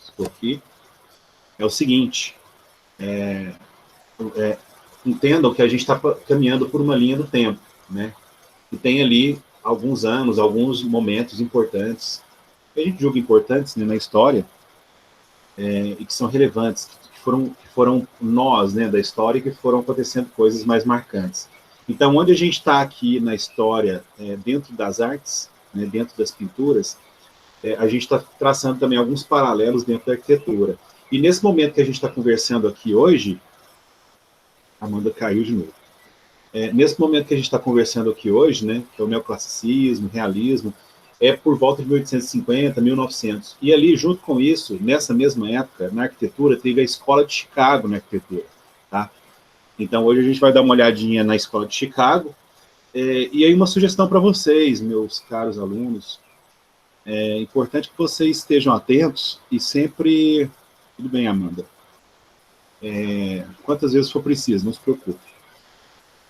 estou aqui, é o seguinte, entendam que a gente está caminhando por uma linha do tempo, né? E tem ali alguns anos, alguns momentos importantes, que a gente julga importantes, né, na história, e que são relevantes, que foram nós, né, da história, e que foram acontecendo coisas mais marcantes. Então, onde a gente está aqui na história, dentro das artes, né, dentro das pinturas, a gente está traçando também alguns paralelos dentro da arquitetura. E nesse momento que a gente está conversando aqui hoje, a Amanda caiu de novo. Nesse momento que a gente está conversando aqui hoje, né, que é o neoclassicismo, realismo, é por volta de 1850, 1900. E ali, junto com isso, nessa mesma época, na arquitetura, teve a Escola de Chicago na arquitetura. Tá? Então, hoje a gente vai dar uma olhadinha na Escola de Chicago. E aí uma sugestão para vocês, meus caros alunos. É importante que vocês estejam atentos e sempre... Tudo bem, Amanda. Quantas vezes for preciso, não se preocupe.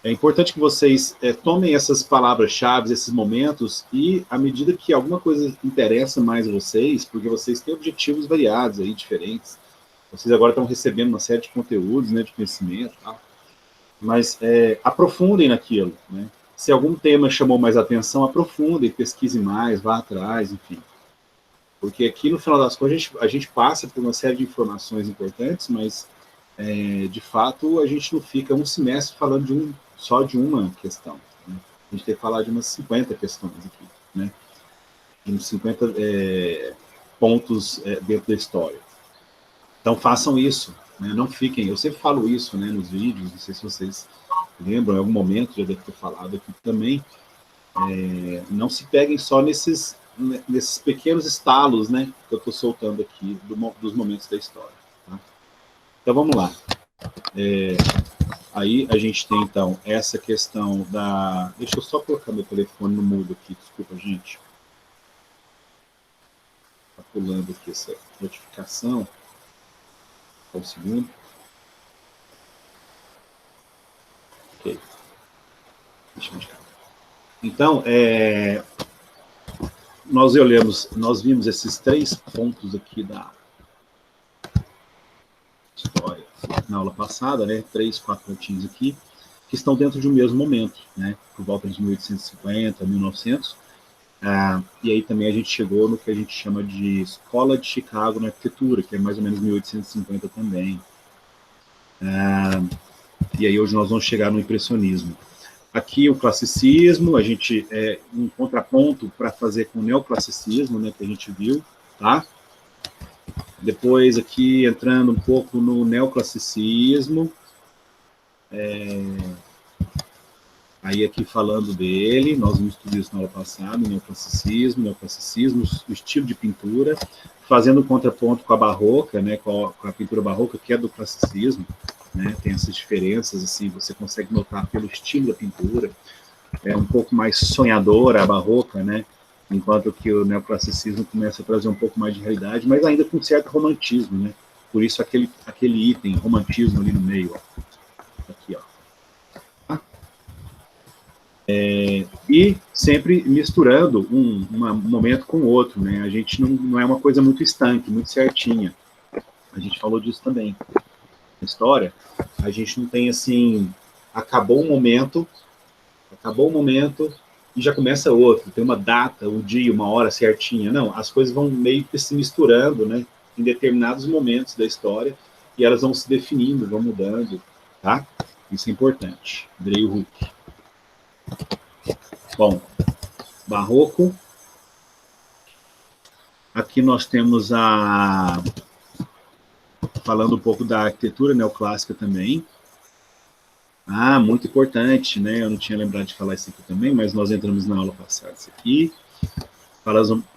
É importante que vocês tomem essas palavras-chave, esses momentos, e à medida que alguma coisa interessa mais a vocês, porque vocês têm objetivos variados aí, diferentes, vocês agora estão recebendo uma série de conteúdos, né, de conhecimento, tá? Mas aprofundem naquilo, né? Se algum tema chamou mais atenção, aprofundem, pesquise mais, vá atrás, enfim. Porque aqui, no final das contas, a gente passa por uma série de informações importantes, mas, de fato, a gente não fica um semestre falando só de uma questão. Né? A gente tem que falar de umas 50 questões aqui, né? De uns 50 pontos dentro da história. Então, façam isso, né? Não fiquem... Eu sempre falo isso, né, nos vídeos, não sei se vocês lembram, em algum momento, já deve ter falado aqui também, não se peguem só nesses pequenos estalos, né, que eu estou soltando aqui dos momentos da história. Tá? Então, vamos lá. Aí a gente tem, então, essa questão da... Deixa eu só colocar meu telefone no mudo aqui, desculpa, gente. Está pulando aqui essa notificação. Só um segundo. Ok. Deixa eu ver. Então, nós vimos esses 3 pontos aqui da história na aula passada, né? 3, 4 pontinhos aqui, que estão dentro de um mesmo momento, né? Por volta de 1850, 1900. E aí também a gente chegou no que a gente chama de Escola de Chicago na arquitetura, que é mais ou menos 1850 também. E aí hoje nós vamos chegar no impressionismo. Aqui o classicismo, a gente um contraponto para fazer com o neoclassicismo, né, que a gente viu, tá? Depois aqui entrando um pouco no neoclassicismo, aí aqui falando dele, nós vimos tudo isso na aula passada, neoclassicismo, o estilo de pintura, fazendo um contraponto com a barroca, né, com a pintura barroca, que é do classicismo, né, tem essas diferenças, assim, você consegue notar pelo estilo da pintura, é um pouco mais sonhadora a barroca, né, enquanto que o neoclassicismo começa a trazer um pouco mais de realidade, mas ainda com certo romantismo, né, por isso aquele item, romantismo ali no meio, ó. Aqui, ó. E sempre misturando um momento com o outro, né, a gente não é uma coisa muito estanque, muito certinha, a gente falou disso também. História, a gente não tem assim, acabou um momento e já começa outro, tem uma data, um dia, uma hora certinha, não, as coisas vão meio que se misturando, né, em determinados momentos da história, e elas vão se definindo, vão mudando, tá? Isso é importante. Andrei Huck. Bom, barroco, aqui nós temos falando um pouco da arquitetura neoclássica também. Muito importante, né? Eu não tinha lembrado de falar isso aqui também, mas nós entramos na aula passada isso aqui.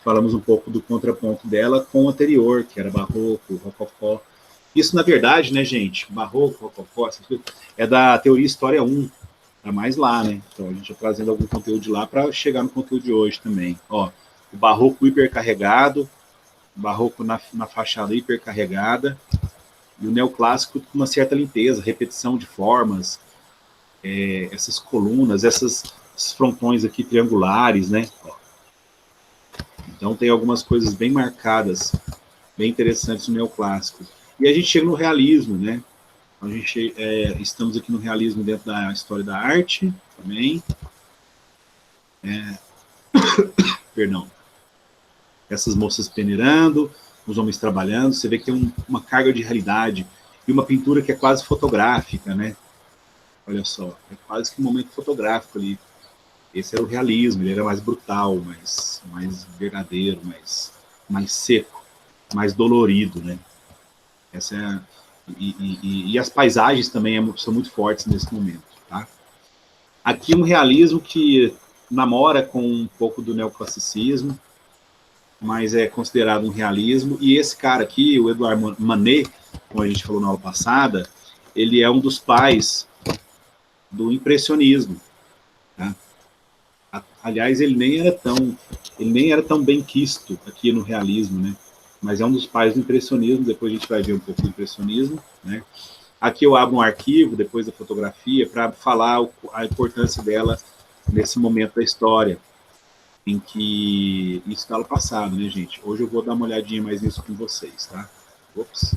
Falamos um pouco do contraponto dela com o anterior, que era barroco, rococó. Isso, na verdade, né, gente, barroco, rococó, é da teoria História 1, tá mais lá, né? Então a gente está trazendo algum conteúdo de lá para chegar no conteúdo de hoje também. Ó, o barroco hipercarregado, o barroco na fachada hipercarregada, e o neoclássico com uma certa limpeza, repetição de formas, essas colunas, esses frontões aqui triangulares, né? Então tem algumas coisas bem marcadas bem interessante no neoclássico. E a gente chega no realismo, né? A gente estamos aqui no realismo dentro da história da arte também. Perdão. Essas moças peneirando, os homens trabalhando, você vê que tem uma carga de realidade e uma pintura que é quase fotográfica, né? Olha só, é quase que um momento fotográfico ali. Esse era o realismo, ele era mais brutal, mais verdadeiro, mais seco, mais dolorido, né? Essa é e as paisagens também são muito fortes nesse momento, tá? Aqui um realismo que namora com um pouco do neoclassicismo, mas é considerado um realismo. E esse cara aqui, o Edouard Manet, como a gente falou na aula passada, ele é um dos pais do impressionismo, tá? Aliás, ele nem era tão bem quisto aqui no realismo, né? Mas é um dos pais do impressionismo. Depois a gente vai ver um pouco do impressionismo, né? Aqui eu abro um arquivo depois da fotografia para falar a importância dela nesse momento da história, em que isso está no passado, né, gente? Hoje eu vou dar uma olhadinha mais nisso com vocês, tá? Ops,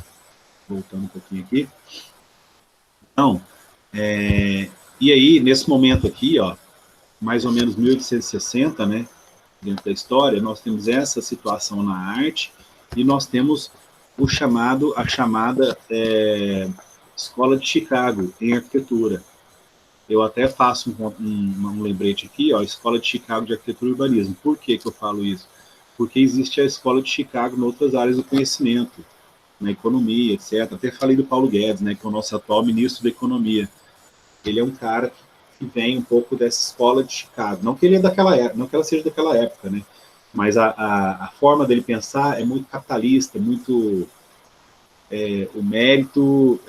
voltando um pouquinho aqui. Então, e aí, nesse momento aqui, ó, mais ou menos 1860, né, dentro da história, nós temos essa situação na arte e nós temos a chamada Escola de Chicago em arquitetura. Eu até faço um lembrete aqui, ó, Escola de Chicago de Arquitetura e Urbanismo. Por que eu falo isso? Porque existe a Escola de Chicago em outras áreas do conhecimento, na economia, etc. Até falei do Paulo Guedes, né, que é o nosso atual ministro da Economia. Ele é um cara que vem um pouco dessa Escola de Chicago. Não que ele é daquela época, não que ela seja daquela época, né? Mas a forma dele pensar é muito capitalista, muito o mérito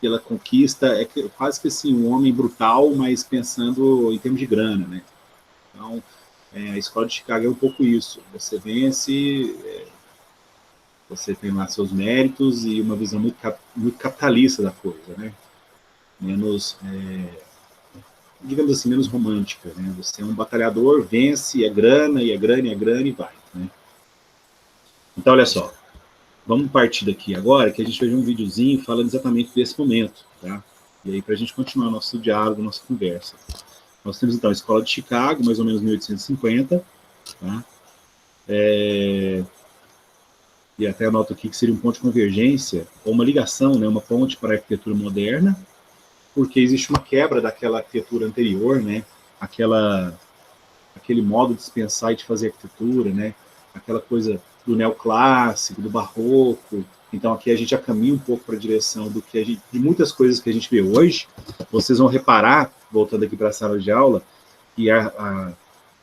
pela conquista, quase que assim, um homem brutal, mas pensando em termos de grana, né? Então, a Escola de Chicago é um pouco isso. Você vence, você tem lá seus méritos e uma visão muito capitalista da coisa, né? Menos, digamos assim, menos romântica, né? Você é um batalhador, vence, é grana, e é grana, e é grana, e vai, né? Então, olha só. Vamos partir daqui agora, que a gente vai ver um videozinho falando exatamente desse momento, tá? E aí, para a gente continuar nosso diálogo, nossa conversa. Nós temos, então, a Escola de Chicago, mais ou menos 1850, tá? E até anoto aqui que seria um ponto de convergência, ou uma ligação, né? Uma ponte para a arquitetura moderna, porque existe uma quebra daquela arquitetura anterior, né? Aquele modo de se pensar e de fazer arquitetura, né? Aquela coisa do neoclássico, do barroco. Então aqui a gente já caminha um pouco para a direção de muitas coisas que a gente vê hoje. Vocês vão reparar, voltando aqui para a sala de aula, que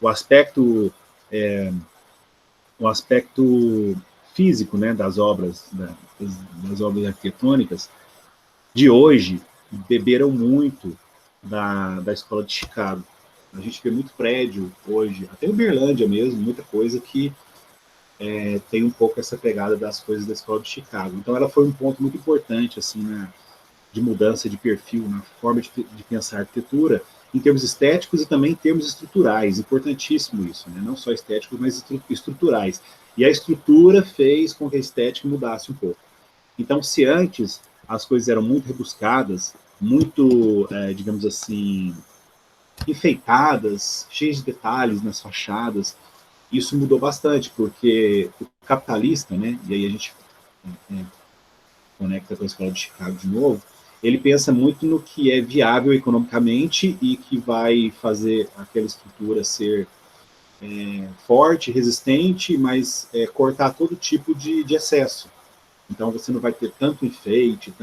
o aspecto físico, né, das obras arquitetônicas de hoje beberam muito da Escola de Chicago. A gente vê muito prédio hoje, até Uberlândia mesmo, muita coisa que tem um pouco essa pegada das coisas da Escola de Chicago. Então ela foi um ponto muito importante assim, de mudança de perfil, na forma de pensar a arquitetura, em termos estéticos e também em termos estruturais. Importantíssimo isso, né? Não só estéticos, mas estruturais. E a estrutura fez com que a estética mudasse um pouco. Então, se antes as coisas eram muito rebuscadas, muito, digamos assim, enfeitadas, cheias de detalhes nas fachadas, isso mudou bastante, porque o capitalista, né, e aí a gente conecta com a Escola de Chicago de novo, ele pensa muito no que é viável economicamente e que vai fazer aquela estrutura ser forte, resistente, mas cortar todo tipo de excesso. Então você não vai ter tanto enfeite,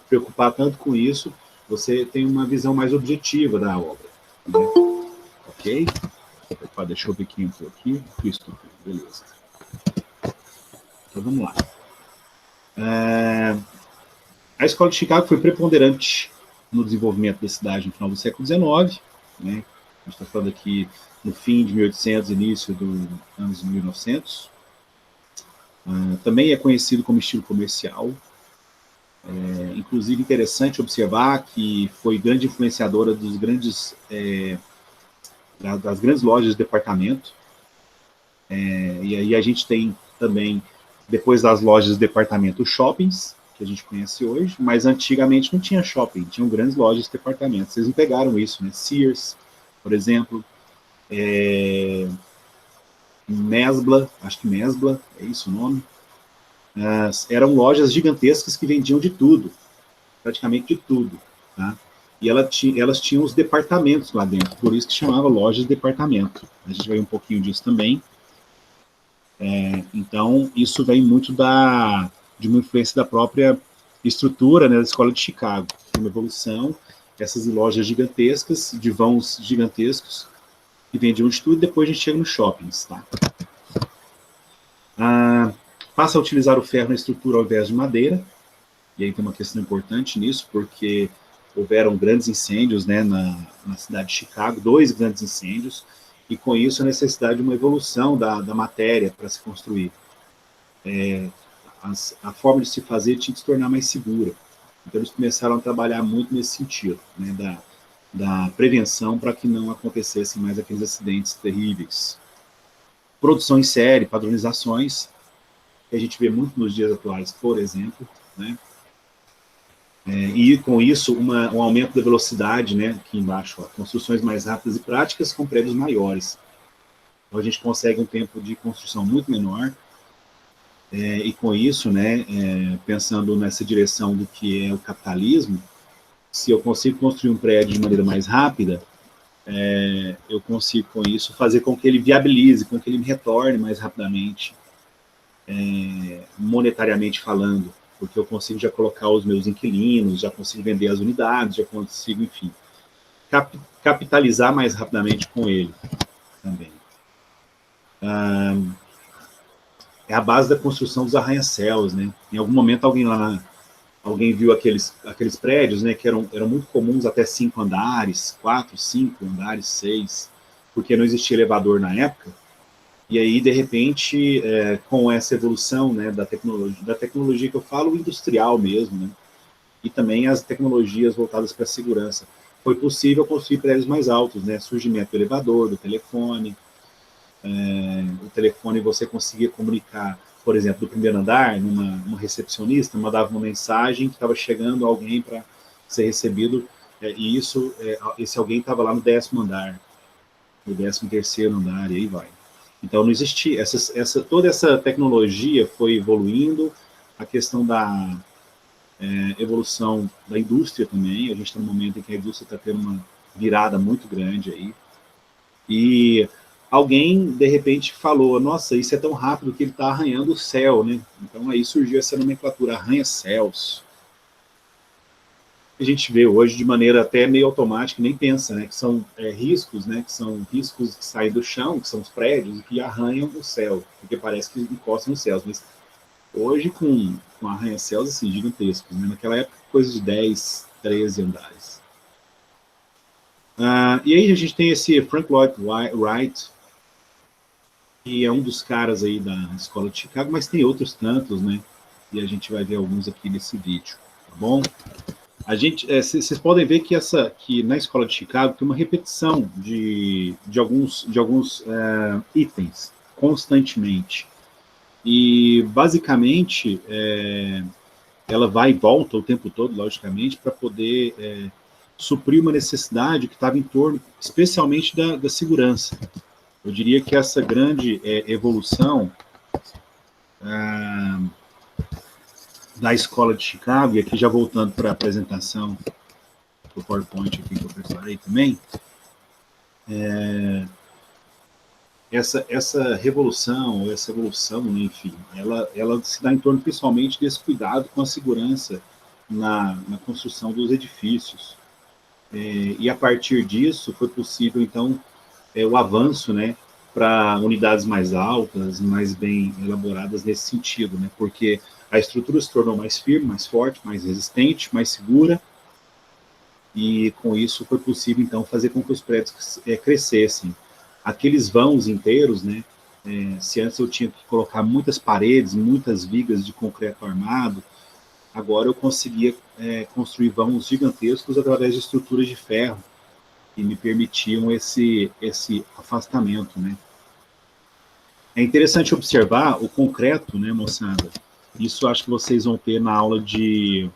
preocupar tanto com isso, você tem uma visão mais objetiva da obra. Né? Ok? Opa, deixa eu ver quem entrou aqui. Cristo, beleza. Então vamos lá. A Escola de Chicago foi preponderante no desenvolvimento da cidade no final do século XIX. Né? A gente está falando aqui no fim de 1800, início dos anos 1900. Também é conhecido como estilo comercial. Inclusive, interessante observar que foi grande influenciadora das grandes lojas de departamento. E aí a gente tem também Depois das lojas de departamento, shoppings, que a gente conhece hoje, mas antigamente não tinha shopping, tinham grandes lojas de departamento. Vocês não pegaram isso, né? Sears, por exemplo, Mesbla, acho que Mesbla, é isso o nome. Eram lojas gigantescas que vendiam de tudo, praticamente de tudo, tá? E elas tinham os departamentos lá dentro, por isso que chamava lojas de departamento. A gente vai ver um pouquinho disso também. Então, isso vem muito de uma influência da própria estrutura, né, da Escola de Chicago. Uma evolução, essas lojas gigantescas, de vãos gigantescos, que vendiam de tudo, e depois a gente chega nos shoppings. Tá? Passa a utilizar o ferro na estrutura ao invés de madeira, e aí tem uma questão importante nisso, porque houveram grandes incêndios, né, na cidade de Chicago, 2 grandes incêndios, e com isso a necessidade de uma evolução da matéria para se construir. A forma de se fazer tinha que se tornar mais segura. Então eles começaram a trabalhar muito nesse sentido, né, da prevenção para que não acontecessem mais aqueles acidentes terríveis. Produção em série, padronizações, que a gente vê muito nos dias atuais, por exemplo, né? E com isso um aumento da velocidade, né, aqui embaixo, ó, construções mais rápidas e práticas com prédios maiores. Então a gente consegue um tempo de construção muito menor, e com isso, né, pensando nessa direção do que é o capitalismo, se eu consigo construir um prédio de maneira mais rápida, eu consigo com isso fazer com que ele viabilize, com que ele me retorne mais rapidamente, monetariamente falando, porque eu consigo já colocar os meus inquilinos, já consigo vender as unidades, já consigo, enfim, capitalizar mais rapidamente com ele também. É a base da construção dos arranha-céus, né? Em algum momento alguém viu aqueles prédios, né, que eram muito comuns, até 5 andares, 4, 5 andares, 6, porque não existia elevador na época. E aí, de repente, com essa evolução, né, da tecnologia que eu falo, industrial mesmo, né, e também as tecnologias voltadas para a segurança, foi possível construir prédios mais altos, né, surgimento do elevador, do telefone. O telefone você conseguia comunicar, por exemplo, do primeiro andar, uma recepcionista mandava uma mensagem que estava chegando alguém para ser recebido, e esse alguém estava lá no 10º andar, no 13º andar, e aí vai. Então não existia, toda essa tecnologia foi evoluindo, a questão da evolução da indústria também, a gente está num momento em que a indústria está tendo uma virada muito grande aí, e alguém, de repente, falou, nossa, isso é tão rápido que ele está arranhando o céu, né? Então aí surgiu essa nomenclatura, arranha-céus. A gente vê hoje de maneira até meio automática, nem pensa, né? Que são riscos, né? Que são riscos que saem do chão, que são os prédios, e que arranham o céu, porque parece que encostam nos céus. Mas hoje, com arranha-céus assim, gigantescos, né? Naquela época, coisa de 10, 13 andares. E aí a gente tem esse Frank Lloyd Wright, que é um dos caras aí da Escola de Chicago, mas tem outros tantos, né? E a gente vai ver alguns aqui nesse vídeo, tá bom? Vocês podem ver que na Escola de Chicago tem uma repetição de alguns itens constantemente. E, basicamente, ela vai e volta o tempo todo, logicamente, para poder suprir uma necessidade que estava em torno, especialmente, da segurança. Eu diria que essa grande evolução da Escola de Chicago, e aqui já voltando para a apresentação do PowerPoint aqui que eu preparei também, essa revolução, essa evolução, enfim, ela se dá em torno principalmente desse cuidado com a segurança na construção dos edifícios. E a partir disso foi possível, então, o avanço, né, para unidades mais altas, mais bem elaboradas nesse sentido, né, porque a estrutura se tornou mais firme, mais forte, mais resistente, mais segura, e com isso foi possível, então, fazer com que os prédios crescessem. Aqueles vãos inteiros, né, se antes eu tinha que colocar muitas paredes, muitas vigas de concreto armado, agora eu conseguia construir vãos gigantescos através de estruturas de ferro, que me permitiam esse afastamento, né. É interessante observar o concreto, né, moçada? Isso acho que vocês vão ter na aula de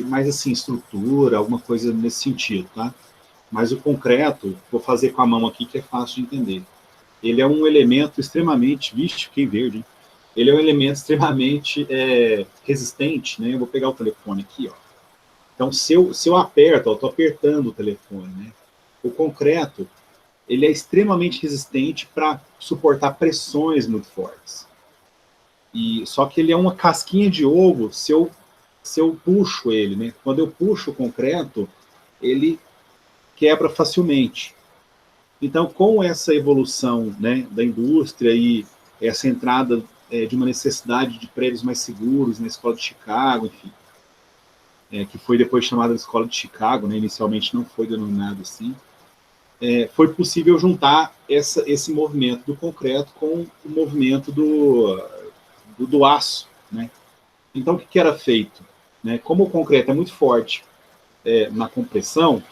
mais assim, estrutura, alguma coisa nesse sentido, tá? Mas o concreto, vou fazer com a mão aqui que é fácil de entender. Ele é um elemento extremamente, vixe, fiquei verde, hein? Ele é um elemento extremamente resistente, né? Eu vou pegar o telefone aqui, ó. Então, se eu aperto, eu estou apertando o telefone, né? O concreto, ele é extremamente resistente para suportar pressões muito fortes. E só que ele é uma casquinha de ovo se eu puxo ele, né? Quando eu puxo o concreto, ele quebra facilmente. Então, com essa evolução, né, da indústria e essa entrada de uma necessidade de prédios mais seguros na Escola de Chicago, enfim, que foi depois chamada de Escola de Chicago, né, inicialmente não foi denominado assim, foi possível juntar esse movimento do concreto com o movimento do aço, né? Então, o que era feito? Né? Como o concreto é muito forte na compressão,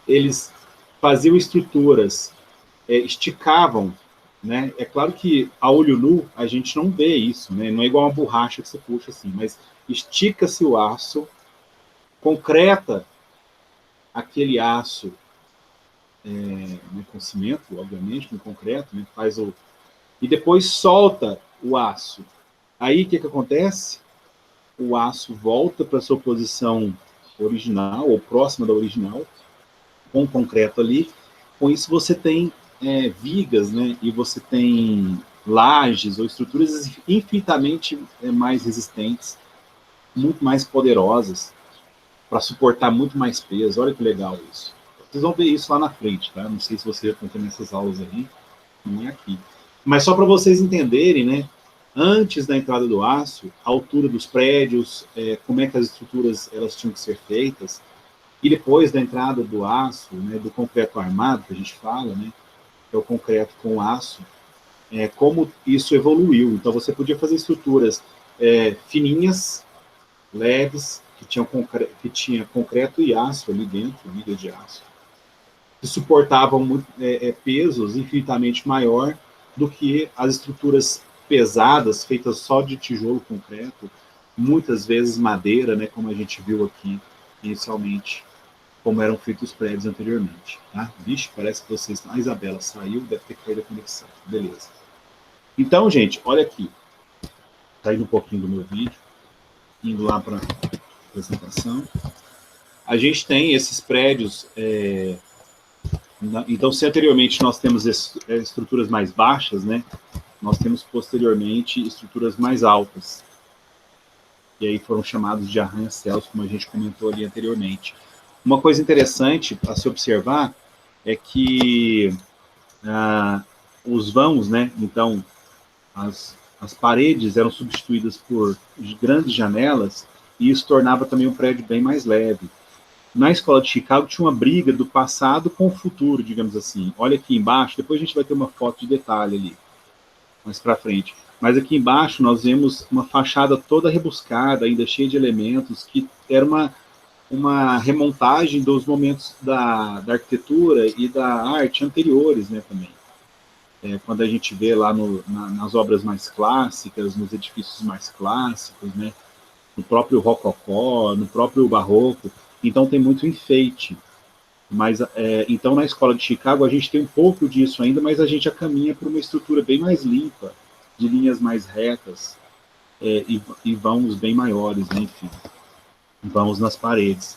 eles faziam estruturas, esticavam, né? É claro que a olho nu a gente não vê isso, né? Não é igual uma borracha que você puxa assim, mas estica-se o aço, concreta aquele aço com cimento, obviamente, com concreto, né? Faz o e depois solta o aço. Aí o que acontece? O aço volta para sua posição original ou próxima da original, com o concreto ali. Com isso você tem vigas, né? E você tem lajes ou estruturas infinitamente mais resistentes, muito mais poderosas, para suportar muito mais peso. Olha que legal isso. Vocês vão ver isso lá na frente, tá? Não sei se você vai ter nessas aulas aí, não é aqui. Mas só para vocês entenderem, né? Antes da entrada do aço, a altura dos prédios, como é que as estruturas elas tinham que ser feitas, e depois da entrada do aço, né, do concreto armado, que a gente fala, né, que é o concreto com aço, como isso evoluiu. Então, você podia fazer estruturas fininhas, leves, que tinha concreto e aço ali dentro, liga de aço, que suportavam muito, pesos infinitamente maior do que as estruturas pesadas, feitas só de tijolo concreto, muitas vezes madeira, né, como a gente viu aqui inicialmente, como eram feitos os prédios anteriormente. Tá? Vixe, parece que vocês... A Isabela saiu, deve ter caído a conexão. Beleza. Então, gente, olha aqui. Saindo um pouquinho do meu vídeo, indo lá para a apresentação. A gente tem esses prédios... Então, se anteriormente nós temos estruturas mais baixas, né, nós temos posteriormente estruturas mais altas. E aí foram chamados de arranha-céus, como a gente comentou ali anteriormente. Uma coisa interessante a se observar é que os vãos, né, então as paredes eram substituídas por grandes janelas e isso tornava também um prédio bem mais leve. Na Escola de Chicago tinha uma briga do passado com o futuro, digamos assim. Olha aqui embaixo, depois a gente vai ter uma foto de detalhe ali, mais para frente. Mas aqui embaixo nós vemos uma fachada toda rebuscada, ainda cheia de elementos, que era uma remontagem dos momentos da arquitetura e da arte anteriores, né, também. Quando a gente vê lá nas obras mais clássicas, nos edifícios mais clássicos, né, no próprio rococó, no próprio barroco, então tem muito enfeite. Mas, então, na Escola de Chicago, a gente tem um pouco disso ainda, mas a gente já caminha para uma estrutura bem mais limpa, de linhas mais retas, e vãos bem maiores, né, enfim, vãos nas paredes.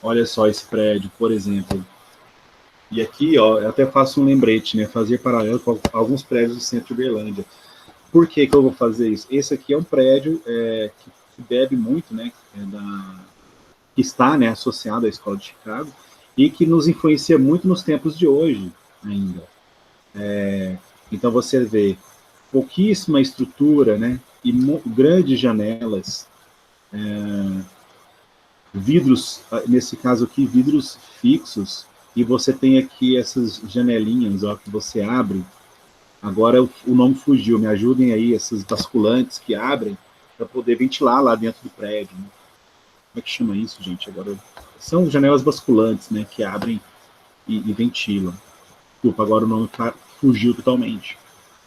Olha só esse prédio, por exemplo. E aqui, ó, eu até faço um lembrete, né, fazer paralelo com alguns prédios do centro de Uberlândia. Por que eu vou fazer isso? Esse aqui é um prédio que bebe muito, né, que está, né, associado à Escola de Chicago e que nos influencia muito nos tempos de hoje ainda. Então você vê pouquíssima estrutura, né, e grandes janelas, vidros, nesse caso aqui, vidros fixos, e você tem aqui essas janelinhas, ó, que você abre. Agora o nome fugiu, me ajudem aí, essas basculantes que abrem para poder ventilar lá dentro do prédio. Né? Como é que chama isso, gente? Agora são janelas basculantes, né, que abrem e ventilam. Desculpa, agora o nome fugiu totalmente.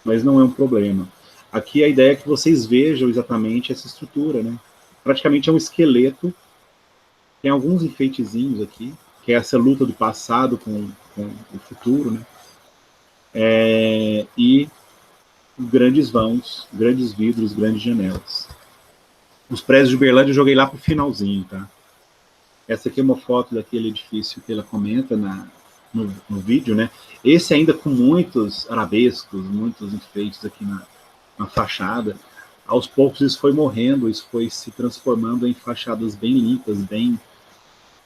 Mas não é um problema. Aqui a ideia é que vocês vejam exatamente essa estrutura, né? Praticamente é um esqueleto. Tem alguns enfeitezinhos aqui, que é essa luta do passado com o futuro, né? E grandes vãos, grandes vidros, grandes janelas. Os prédios de Uberlândia eu joguei lá pro finalzinho, tá? Essa aqui é uma foto daquele edifício que ela comenta no vídeo, né? Esse ainda com muitos arabescos, muitos enfeites aqui na fachada. Aos poucos isso foi morrendo, isso foi se transformando em fachadas bem limpas, bem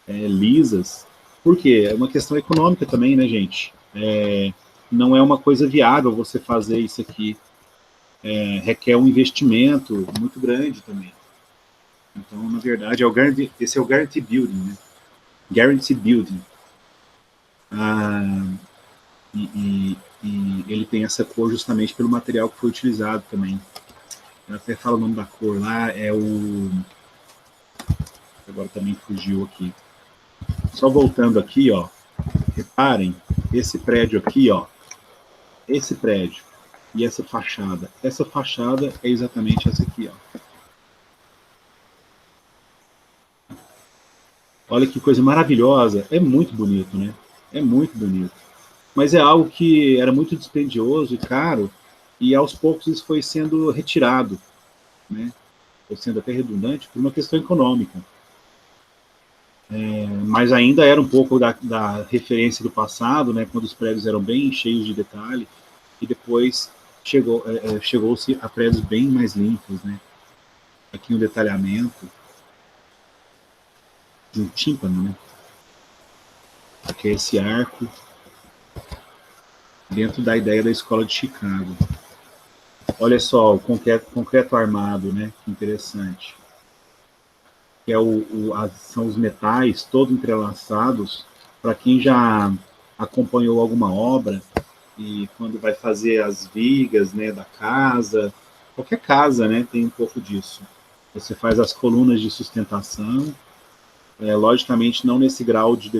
lisas. Por quê? É uma questão econômica também, né, gente? Não é uma coisa viável você fazer isso aqui. Requer um investimento muito grande também. Então, na verdade, esse é o Guarantee Building, né? Guarantee Building. E ele tem essa cor justamente pelo material que foi utilizado também. Eu até falo o nome da cor lá, agora também fugiu aqui. Só voltando aqui, ó. Reparem, esse prédio aqui, ó. Esse prédio e essa fachada. Essa fachada é exatamente essa aqui, ó. Olha que coisa maravilhosa. É muito bonito, né? É muito bonito. Mas é algo que era muito dispendioso e caro, e aos poucos isso foi sendo retirado, né? Foi sendo até redundante por uma questão econômica. Mas ainda era um pouco da referência do passado, né? Quando os prédios eram bem cheios de detalhe, e depois chegou-se a prédios bem mais limpos, né? Aqui um detalhamento de um tímpano, né? Aqui é esse arco dentro da ideia da escola de Chicago. Olha só, o concreto armado, né? Que interessante. Que é são os metais todos entrelaçados. Para quem já acompanhou alguma obra, e quando vai fazer as vigas, né, da casa, qualquer casa, né, tem um pouco disso. Você faz as colunas de sustentação, logicamente não nesse grau de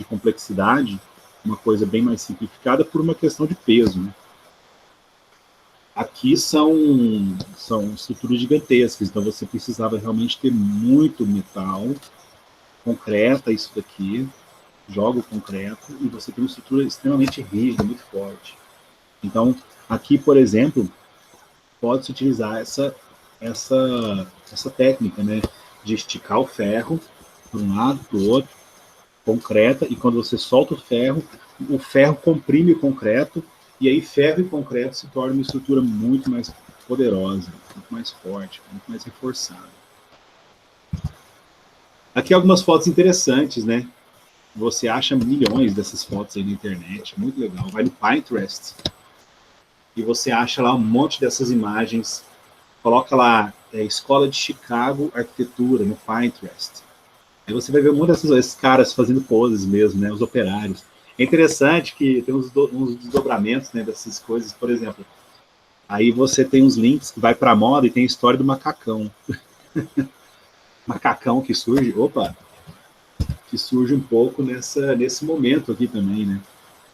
complexidade, uma coisa bem mais simplificada por uma questão de peso, né? Aqui são estruturas gigantescas, então você precisava realmente ter muito metal, concreta, isso daqui, joga o concreto, e você tem uma estrutura extremamente rígida, muito forte. Então, aqui, por exemplo, pode-se utilizar essa técnica, né, de esticar o ferro para um lado, para o outro, concreta, e quando você solta o ferro comprime o concreto, e aí ferro e concreto se torna uma estrutura muito mais poderosa, muito mais forte, muito mais reforçada. Aqui algumas fotos interessantes, né? Você acha milhões dessas fotos aí na internet, muito legal. Vai no Pinterest e você acha lá um monte dessas imagens. Coloca lá Escola de Chicago Arquitetura no Pinterest. Aí você vai ver um monte desses caras fazendo poses mesmo, né? Os operários. É interessante que tem uns desdobramentos, né, dessas coisas, por exemplo. Aí você tem uns links que vai para a moda e tem a história do macacão. Macacão que surge, que surge um pouco nesse momento aqui também, né?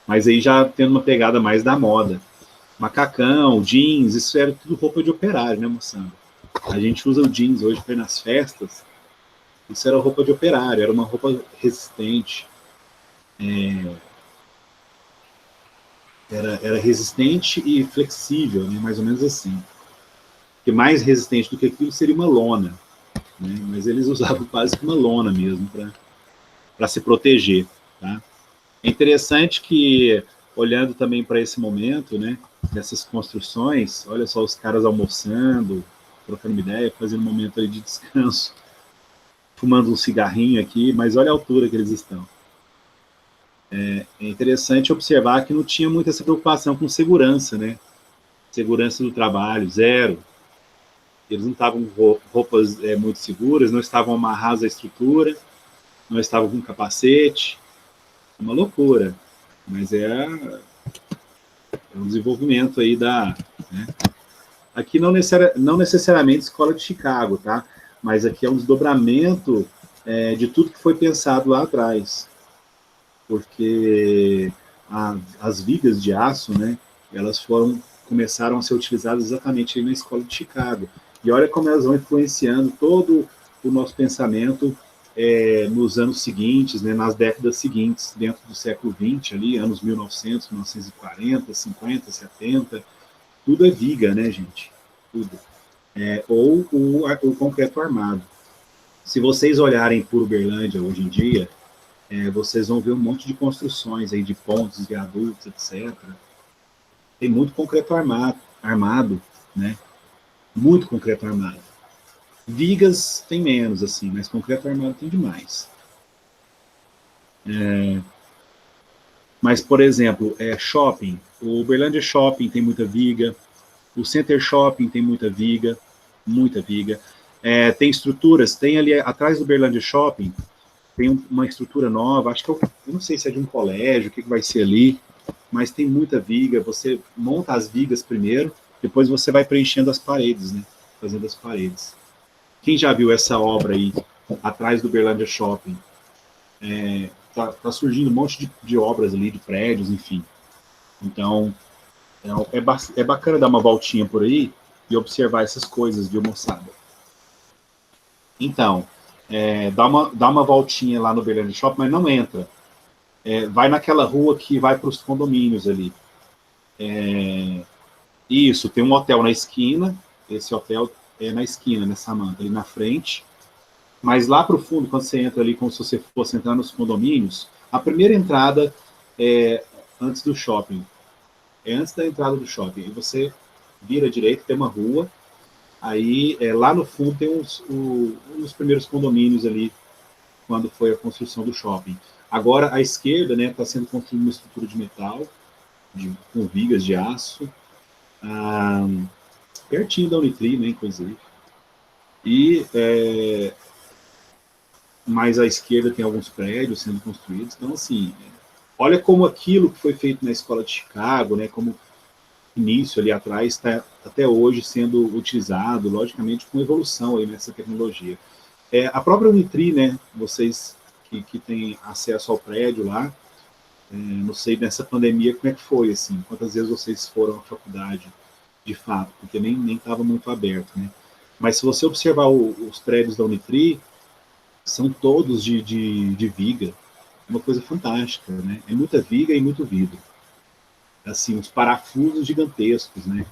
Mas aí já tendo uma pegada mais da moda. Macacão, jeans, isso era tudo roupa de operário, né, moçada? A gente usa o jeans hoje para ir nas festas. Isso era roupa de operário, era uma roupa resistente. Era resistente e flexível, né? Mais ou menos assim. Porque mais resistente do que aquilo seria uma lona, né? Mas eles usavam quase que uma lona mesmo para se proteger, tá? É interessante que, olhando também para esse momento, né, dessas construções, olha só os caras almoçando, trocando uma ideia, fazendo um momento ali de descanso, fumando um cigarrinho aqui, mas olha a altura que eles estão. É interessante observar que não tinha muita essa preocupação com segurança, né? Segurança do trabalho, zero. Eles não estavam com roupas muito seguras, não estavam amarrados à estrutura, não estavam com capacete. É uma loucura, mas é um desenvolvimento aí né? Aqui não necessariamente Escola de Chicago, tá? Mas aqui é um desdobramento de tudo que foi pensado lá atrás. Porque as vigas de aço, né, elas começaram a ser utilizadas exatamente aí na escola de Chicago. E olha como elas vão influenciando todo o nosso pensamento nos anos seguintes, né, nas décadas seguintes, dentro do século XX, ali, anos 1900, 1940, 50, 70, tudo é viga, né, gente? Tudo. Ou o concreto armado. Se vocês olharem por Uberlândia hoje em dia, vocês vão ver um monte de construções aí de pontes, viadutos, etc. Tem muito concreto armado, né? Muito concreto armado. Vigas tem menos, assim, mas concreto armado tem demais. Mas, por exemplo, shopping. O Uberlândia Shopping tem muita viga. O Center Shopping tem muita viga. Muita viga. Tem estruturas, tem ali atrás do Uberlândia Shopping, tem uma estrutura nova, acho que eu não sei se é de um colégio, o que vai ser ali, mas tem muita viga, você monta as vigas primeiro, depois você vai preenchendo as paredes, né? Fazendo as paredes. Quem já viu essa obra aí, atrás do Uberlândia Shopping? Tá surgindo um monte de obras ali, de prédios, enfim. Então, é bacana dar uma voltinha por aí e observar essas coisas, viu, moçada? Então, dá uma voltinha lá no Uberlândia Shopping, mas não entra. Vai naquela rua que vai para os condomínios ali. Isso, tem um hotel na esquina, esse hotel é na esquina, né, Samanta, ali na frente. Mas lá para o fundo, quando você entra ali, como se você fosse entrar nos condomínios, a primeira entrada é antes do shopping. É antes da entrada do shopping. Aí você vira à direita, tem uma rua. Aí, lá no fundo, tem um dos primeiros condomínios ali, quando foi a construção do shopping. Agora, à esquerda, né, está sendo construída uma estrutura de metal, com vigas de aço, pertinho da Unitri, né, inclusive. E mais à esquerda tem alguns prédios sendo construídos. Então, assim, olha como aquilo que foi feito na escola de Chicago, né, como início ali atrás, está até hoje sendo utilizado, logicamente, com evolução aí nessa tecnologia. A própria Unitri, né, vocês que têm acesso ao prédio lá, não sei nessa pandemia como é que foi, assim, quantas vezes vocês foram à faculdade de fato, porque nem estava muito aberto, né? Mas se você observar os prédios da Unitri, são todos de viga, é uma coisa fantástica, né? É muita viga e muito vidro. Assim, uns parafusos gigantescos, né?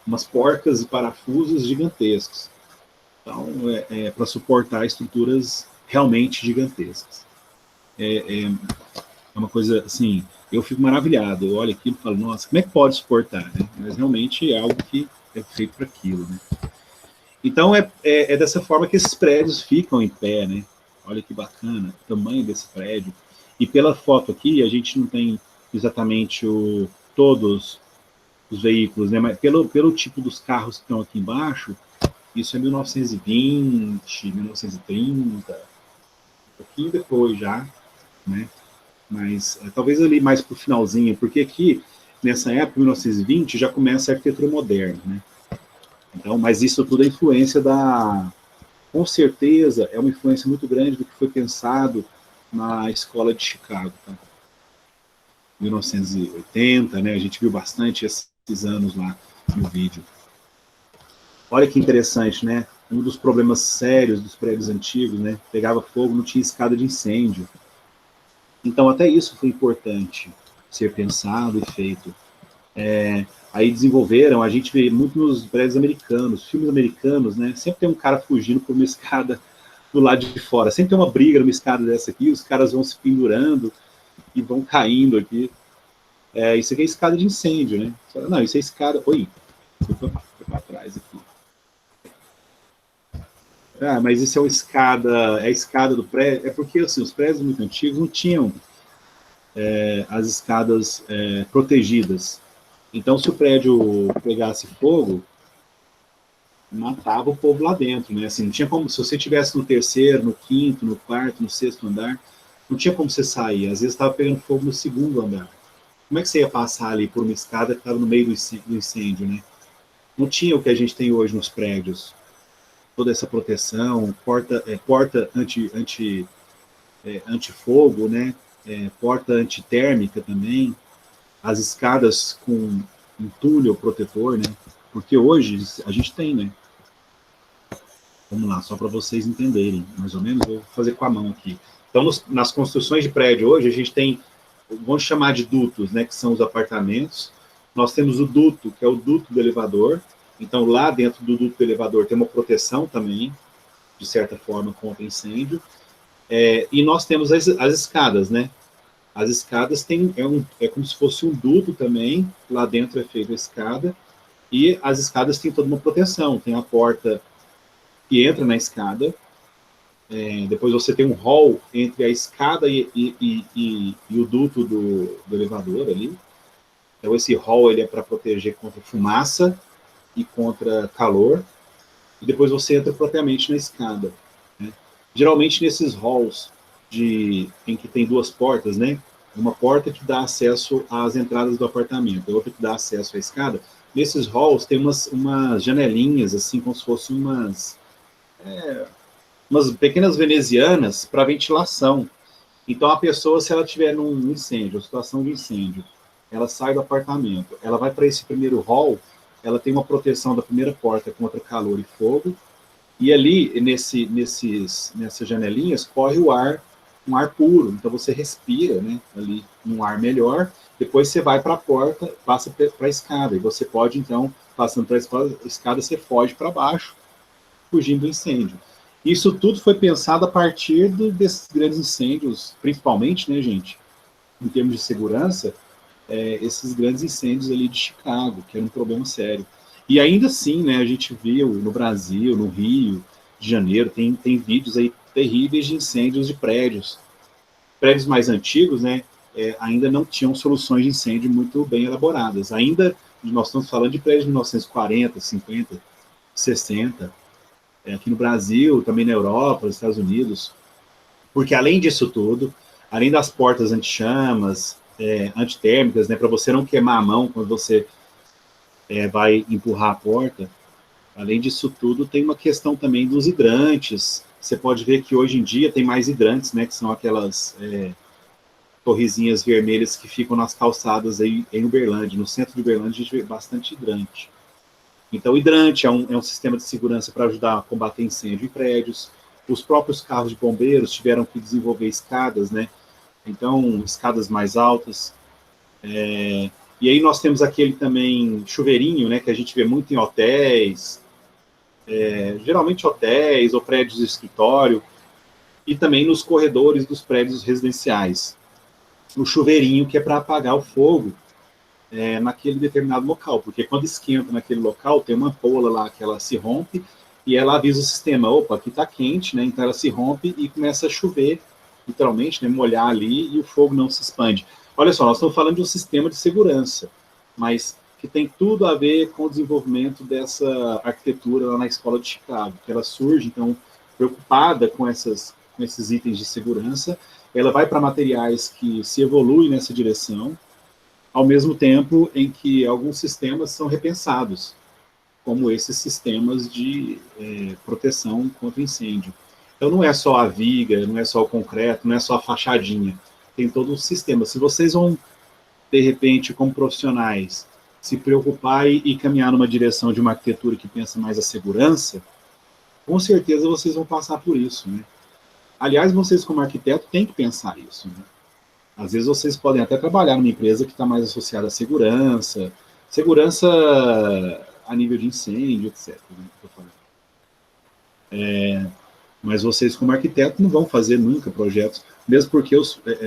Umas porcas e parafusos gigantescos. Então, para suportar estruturas realmente gigantescas. É uma coisa, assim, eu fico maravilhado. Eu olho aquilo e falo, nossa, como é que pode suportar, né? Mas realmente é algo que é feito para aquilo, né? Então, é dessa forma que esses prédios ficam em pé, né? Olha que bacana o tamanho desse prédio. E pela foto aqui, a gente não tem exatamente todos os veículos, né? Mas pelo tipo dos carros que estão aqui embaixo, isso é 1920, 1930, um pouquinho depois já, né? Mas talvez ali mais para o finalzinho, porque aqui, nessa época, 1920, já começa a arquitetura moderna, né? Então, mas isso tudo é influência com certeza, é uma influência muito grande do que foi pensado na escola de Chicago, tá? 1980, né? A gente viu bastante esses anos lá no vídeo. Olha que interessante, né? Um dos problemas sérios dos prédios antigos, né? Pegava fogo, não tinha escada de incêndio. Então, até isso foi importante ser pensado e feito. Aí desenvolveram, a gente vê muito nos prédios americanos, filmes americanos, né? Sempre tem um cara fugindo por uma escada do lado de fora. Sempre tem uma briga numa escada dessa aqui, os caras vão se pendurando e vão caindo aqui. Isso aqui é escada de incêndio, né? Não, isso é escada... Oi, foi para trás aqui. Mas isso é uma escada, é a escada do prédio. É porque assim, os prédios muito antigos não tinham as escadas protegidas. Então, se o prédio pegasse fogo, matava o povo lá dentro, né? Assim, não tinha como, se você estivesse no terceiro, no quinto, no quarto, no sexto andar, não tinha como você sair. Às vezes estava pegando fogo no segundo andar. Como é que você ia passar ali por uma escada que estava no meio do incêndio, né? Não tinha o que a gente tem hoje nos prédios. Toda essa proteção, porta anti-fogo, né? porta antitérmica também, as escadas com um túnel protetor, né? Porque hoje a gente tem, né? Vamos lá, só para vocês entenderem, mais ou menos, vou fazer com a mão aqui. Então, nas construções de prédio hoje, a gente tem, vamos chamar de dutos, né? Que são os apartamentos. Nós temos o duto, que é o duto do elevador. Então, lá dentro do duto do elevador tem uma proteção também, de certa forma, contra incêndio. E nós temos as escadas, né? As escadas é como se fosse um duto também, lá dentro é feita a escada, e as escadas têm toda uma proteção, tem a porta que entra na escada, depois você tem um hall entre a escada e o duto do elevador ali. Então esse hall ele é para proteger contra fumaça e contra calor, e depois você entra propriamente na escada, né? Geralmente nesses halls em que tem duas portas, né? Uma porta que dá acesso às entradas do apartamento, outra que dá acesso à escada. Nesses halls tem umas janelinhas, assim, como se fossem umas pequenas venezianas para ventilação. Então a pessoa, se ela tiver num incêndio, situação de incêndio, ela sai do apartamento, ela vai para esse primeiro hall, ela tem uma proteção da primeira porta contra calor e fogo, e ali, nessas janelinhas, corre um ar puro, então você respira, né, ali um ar melhor, depois você vai para a porta, passa para a escada, e você pode, então, passando para a escada, você foge para baixo, fugindo do incêndio. Isso tudo foi pensado a partir desses grandes incêndios, principalmente, né, gente, em termos de segurança, esses grandes incêndios ali de Chicago, que era um problema sério. E ainda assim, né, a gente viu no Brasil, no Rio de Janeiro, tem vídeos aí terríveis de incêndios de prédios. Prédios mais antigos, né, ainda não tinham soluções de incêndio muito bem elaboradas. Ainda, nós estamos falando de prédios de 1940, 50, 60, aqui no Brasil, também na Europa, nos Estados Unidos, porque além disso tudo, além das portas anti-chamas, antitérmicas, né, para você não queimar a mão quando você vai empurrar a porta, além disso tudo, tem uma questão também dos hidrantes. Você pode ver que hoje em dia tem mais hidrantes, né, que são aquelas torrezinhas vermelhas que ficam nas calçadas aí em Uberlândia. No centro de Uberlândia a gente vê bastante hidrante. Então, o hidrante é um sistema de segurança para ajudar a combater incêndio em prédios. Os próprios carros de bombeiros tiveram que desenvolver escadas, né? Então, escadas mais altas. E aí nós temos aquele também chuveirinho, né, que a gente vê muito em hotéis, geralmente hotéis ou prédios de escritório, e também nos corredores dos prédios residenciais. O chuveirinho que é para apagar o fogo naquele determinado local, porque quando esquenta naquele local, tem uma ampola lá que ela se rompe e ela avisa o sistema, opa, aqui está quente, né? Então ela se rompe e começa a chover, literalmente, né? Molhar ali e o fogo não se expande. Olha só, nós estamos falando de um sistema de segurança, mas que tem tudo a ver com o desenvolvimento dessa arquitetura lá na escola de Chicago, que ela surge, então, preocupada com esses itens de segurança, ela vai para materiais que se evoluem nessa direção, ao mesmo tempo em que alguns sistemas são repensados, como esses sistemas de proteção contra incêndio. Então não é só a viga, não é só o concreto, não é só a fachadinha, tem todo um sistema. Se vocês vão, de repente, como profissionais, se preocupar e caminhar numa direção de uma arquitetura que pensa mais a segurança, com certeza vocês vão passar por isso, né? Aliás, vocês como arquiteto têm que pensar isso, né? Às vezes vocês podem até trabalhar numa empresa que está mais associada à segurança a nível de incêndio, etc. Né? Mas vocês, como arquiteto, não vão fazer nunca projetos, mesmo porque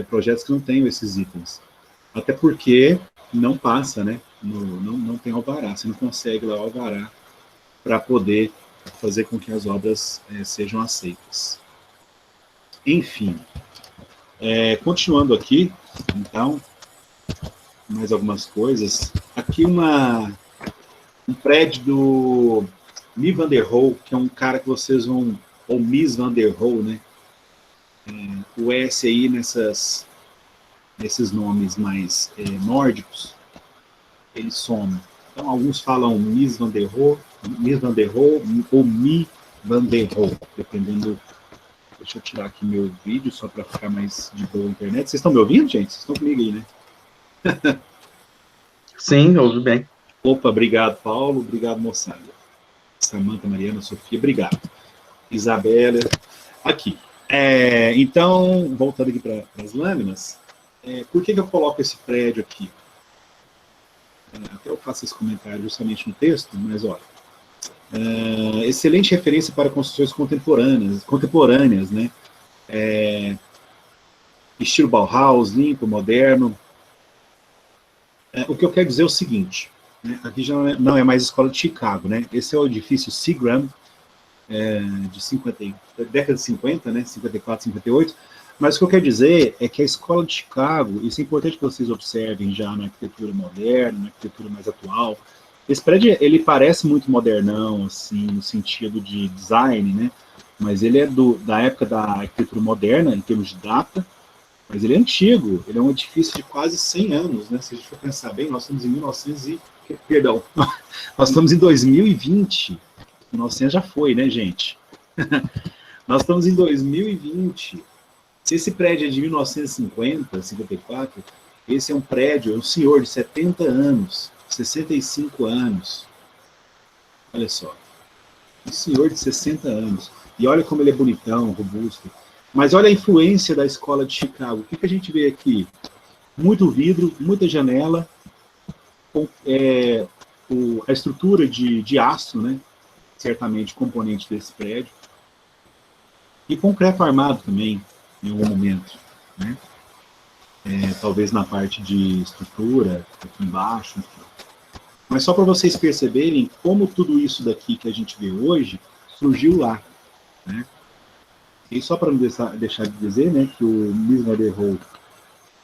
projetos que não tenham esses itens. Até porque não passa, né? Não tem alvará, você não consegue lá o alvará para poder fazer com que as obras sejam aceitas. Enfim. Continuando aqui, então, mais algumas coisas. Aqui um prédio do Mies van der Rohe, que é um cara que vocês vão, ou Mies van der Rohe, né? O S aí nesses nomes mais nórdicos, ele soma. Então, alguns falam Mies van der Rohe ou Mi van der Rohe, dependendo Deixa eu tirar aqui meu vídeo, só para ficar mais de boa a internet. Vocês estão me ouvindo, gente? Vocês estão comigo aí, né? Sim, ouvi bem. Opa, obrigado, Paulo. Obrigado, moçada. Samanta, Mariana, Sofia, obrigado. Isabela, aqui. Então, voltando aqui para as lâminas, por que eu coloco esse prédio aqui? Até eu faço esse comentário justamente no texto, mas olha. Excelente referência para construções contemporâneas, né? Estilo Bauhaus, limpo, moderno. O que eu quero dizer é o seguinte, né? Aqui já não é mais a escola de Chicago, né? Esse é o edifício Seagram, década de 50, né? 54, 58. Mas o que eu quero dizer é que a escola de Chicago, isso é importante que vocês observem já na arquitetura moderna, na arquitetura mais atual. Esse prédio, ele parece muito modernão, assim, no sentido de design, né? Mas ele é da época da arquitetura moderna, em termos de data, mas ele é antigo, ele é um edifício de quase 100 anos, né? Se a gente for pensar bem, nós estamos em Perdão, nós estamos em 2020, 1900 já foi, né, gente? Nós estamos em 2020. Se esse prédio é de 1950, 54, esse é um prédio, é um senhor de 70 anos, 65 anos. Olha só. Um senhor de 60 anos. E olha como ele é bonitão, robusto. Mas olha a influência da escola de Chicago. O que a gente vê aqui? Muito vidro, muita janela, a estrutura de aço, né? Certamente componente desse prédio. E concreto armado também, em algum momento, né? Talvez na parte de estrutura, aqui embaixo, enfim. Mas só para vocês perceberem como tudo isso daqui que a gente vê hoje surgiu lá, né? E só para não deixar de dizer, né, que o Mies van der Rohe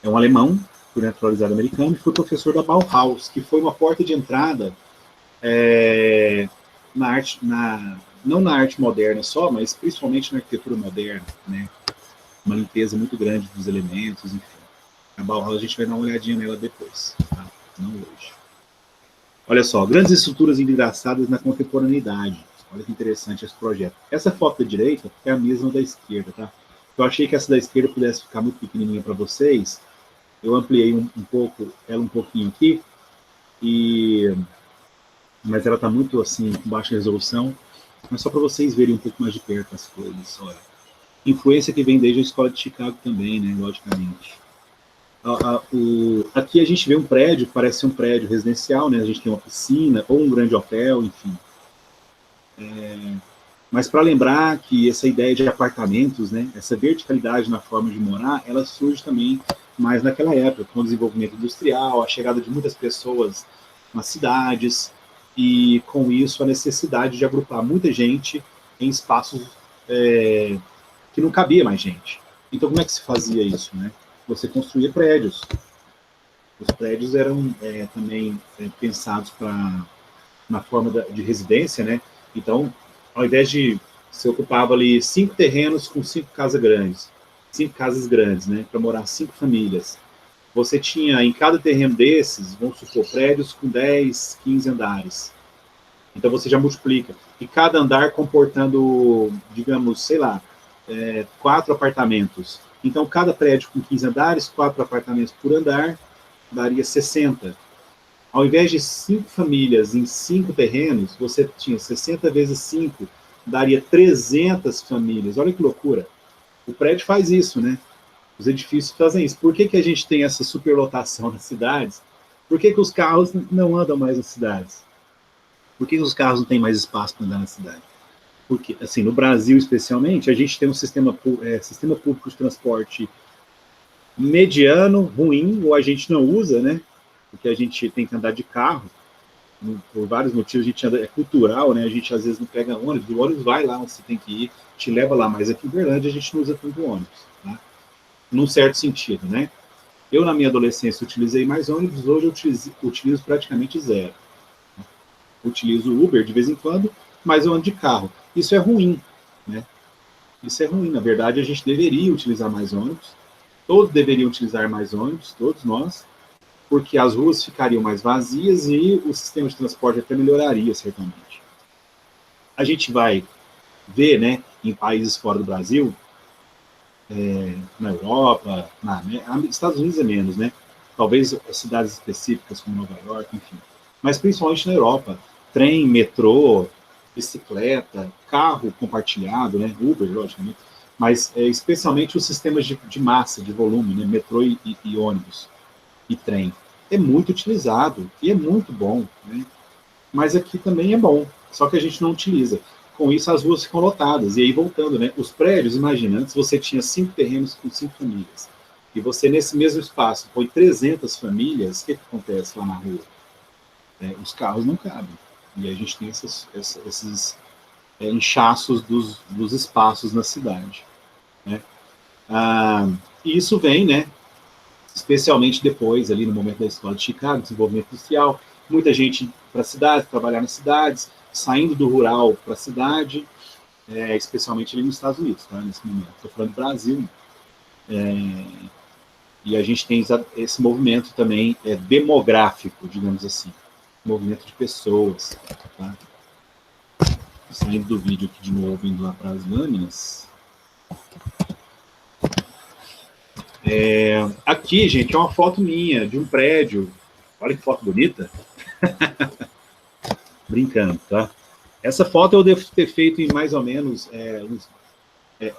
é um alemão, por naturalizado americano, e foi professor da Bauhaus, que foi uma porta de entrada na arte, não na arte moderna só, mas principalmente na arquitetura moderna, né? Uma limpeza muito grande dos elementos, enfim. A Bauhaus a gente vai dar uma olhadinha nela depois, tá? Não hoje. Olha só, grandes estruturas engraçadas na contemporaneidade. Olha que interessante esse projeto. Essa foto da direita é a mesma da esquerda, tá? Eu achei que essa da esquerda pudesse ficar muito pequenininha para vocês. Eu ampliei ela um pouquinho aqui, mas ela está muito assim, com baixa resolução. Mas só para vocês verem um pouco mais de perto as coisas. Olha. Influência que vem desde a escola de Chicago também, né? Logicamente. Aqui a gente vê um prédio, parece ser um prédio residencial, né? A gente tem uma piscina ou um grande hotel, enfim. Mas para lembrar que essa ideia de apartamentos, né? Essa verticalidade na forma de morar, ela surge também mais naquela época, com o desenvolvimento industrial, a chegada de muitas pessoas nas cidades, e com isso a necessidade de agrupar muita gente em espaços que não cabia mais gente. Então como é que se fazia isso, né? Você construía prédios. Os prédios eram também pensados na forma de residência, né? Então, ao invés de você ocupava ali 5 terrenos com 5 casas grandes, né? Para morar 5 famílias. Você tinha em cada terreno desses, vamos supor, prédios com 10, 15 andares. Então você já multiplica. E cada andar comportando, digamos, sei lá, 4 apartamentos. Então, cada prédio com 15 andares, 4 apartamentos por andar, daria 60. Ao invés de 5 famílias em 5 terrenos, você tinha 60 vezes 5, daria 300 famílias. Olha que loucura. O prédio faz isso, né? Os edifícios fazem isso. Por que a gente tem essa superlotação nas cidades? Por que os carros não andam mais nas cidades? Por que os carros não têm mais espaço para andar na cidade? Porque, assim, no Brasil, especialmente, a gente tem um sistema público de transporte mediano, ruim, ou a gente não usa, né? Porque a gente tem que andar de carro, por vários motivos, a gente anda, é cultural, né? A gente às vezes não pega ônibus, o ônibus vai lá onde você tem que ir, te leva lá, mas aqui em Berlândia a gente não usa tanto ônibus, tá? Num certo sentido, né? Eu, na minha adolescência, utilizei mais ônibus, hoje eu utilizo praticamente zero. Utilizo Uber de vez em quando, mas eu ando de carro. Isso é ruim, né? Isso é ruim. Na verdade, a gente deveria utilizar mais ônibus. Todos deveriam utilizar mais ônibus, todos nós, porque as ruas ficariam mais vazias e o sistema de transporte até melhoraria, certamente. A gente vai ver, né, em países fora do Brasil, na Europa, Estados Unidos é menos, né? Talvez cidades específicas como Nova York, enfim. Mas principalmente na Europa, trem, metrô, bicicleta, carro compartilhado, né? Uber, logicamente, mas especialmente os sistemas de massa, de volume, né? Metrô e ônibus e trem. É muito utilizado e é muito bom, né? Mas aqui também é bom, só que a gente não utiliza. Com isso, as ruas ficam lotadas. E aí, voltando, né? Os prédios, imagina, antes você tinha 5 terrenos com 5 famílias. E você, nesse mesmo espaço, põe 300 famílias, o que acontece lá na rua? Os carros não cabem. E aí a gente tem esses inchaços dos espaços na cidade. Né? E isso vem, né? Especialmente depois, ali no momento da Escola de Chicago, desenvolvimento industrial, muita gente para a cidade, trabalhar nas cidades, saindo do rural para a cidade, especialmente ali nos Estados Unidos, tá? Nesse momento. Estou falando do Brasil. E a gente tem esse movimento também demográfico, digamos assim, movimento de pessoas. Tá? Saindo do vídeo aqui de novo, indo lá para as lâminas. Aqui, gente, é uma foto minha de um prédio. Olha que foto bonita. Brincando, tá? Essa foto eu devo ter feito em mais ou menos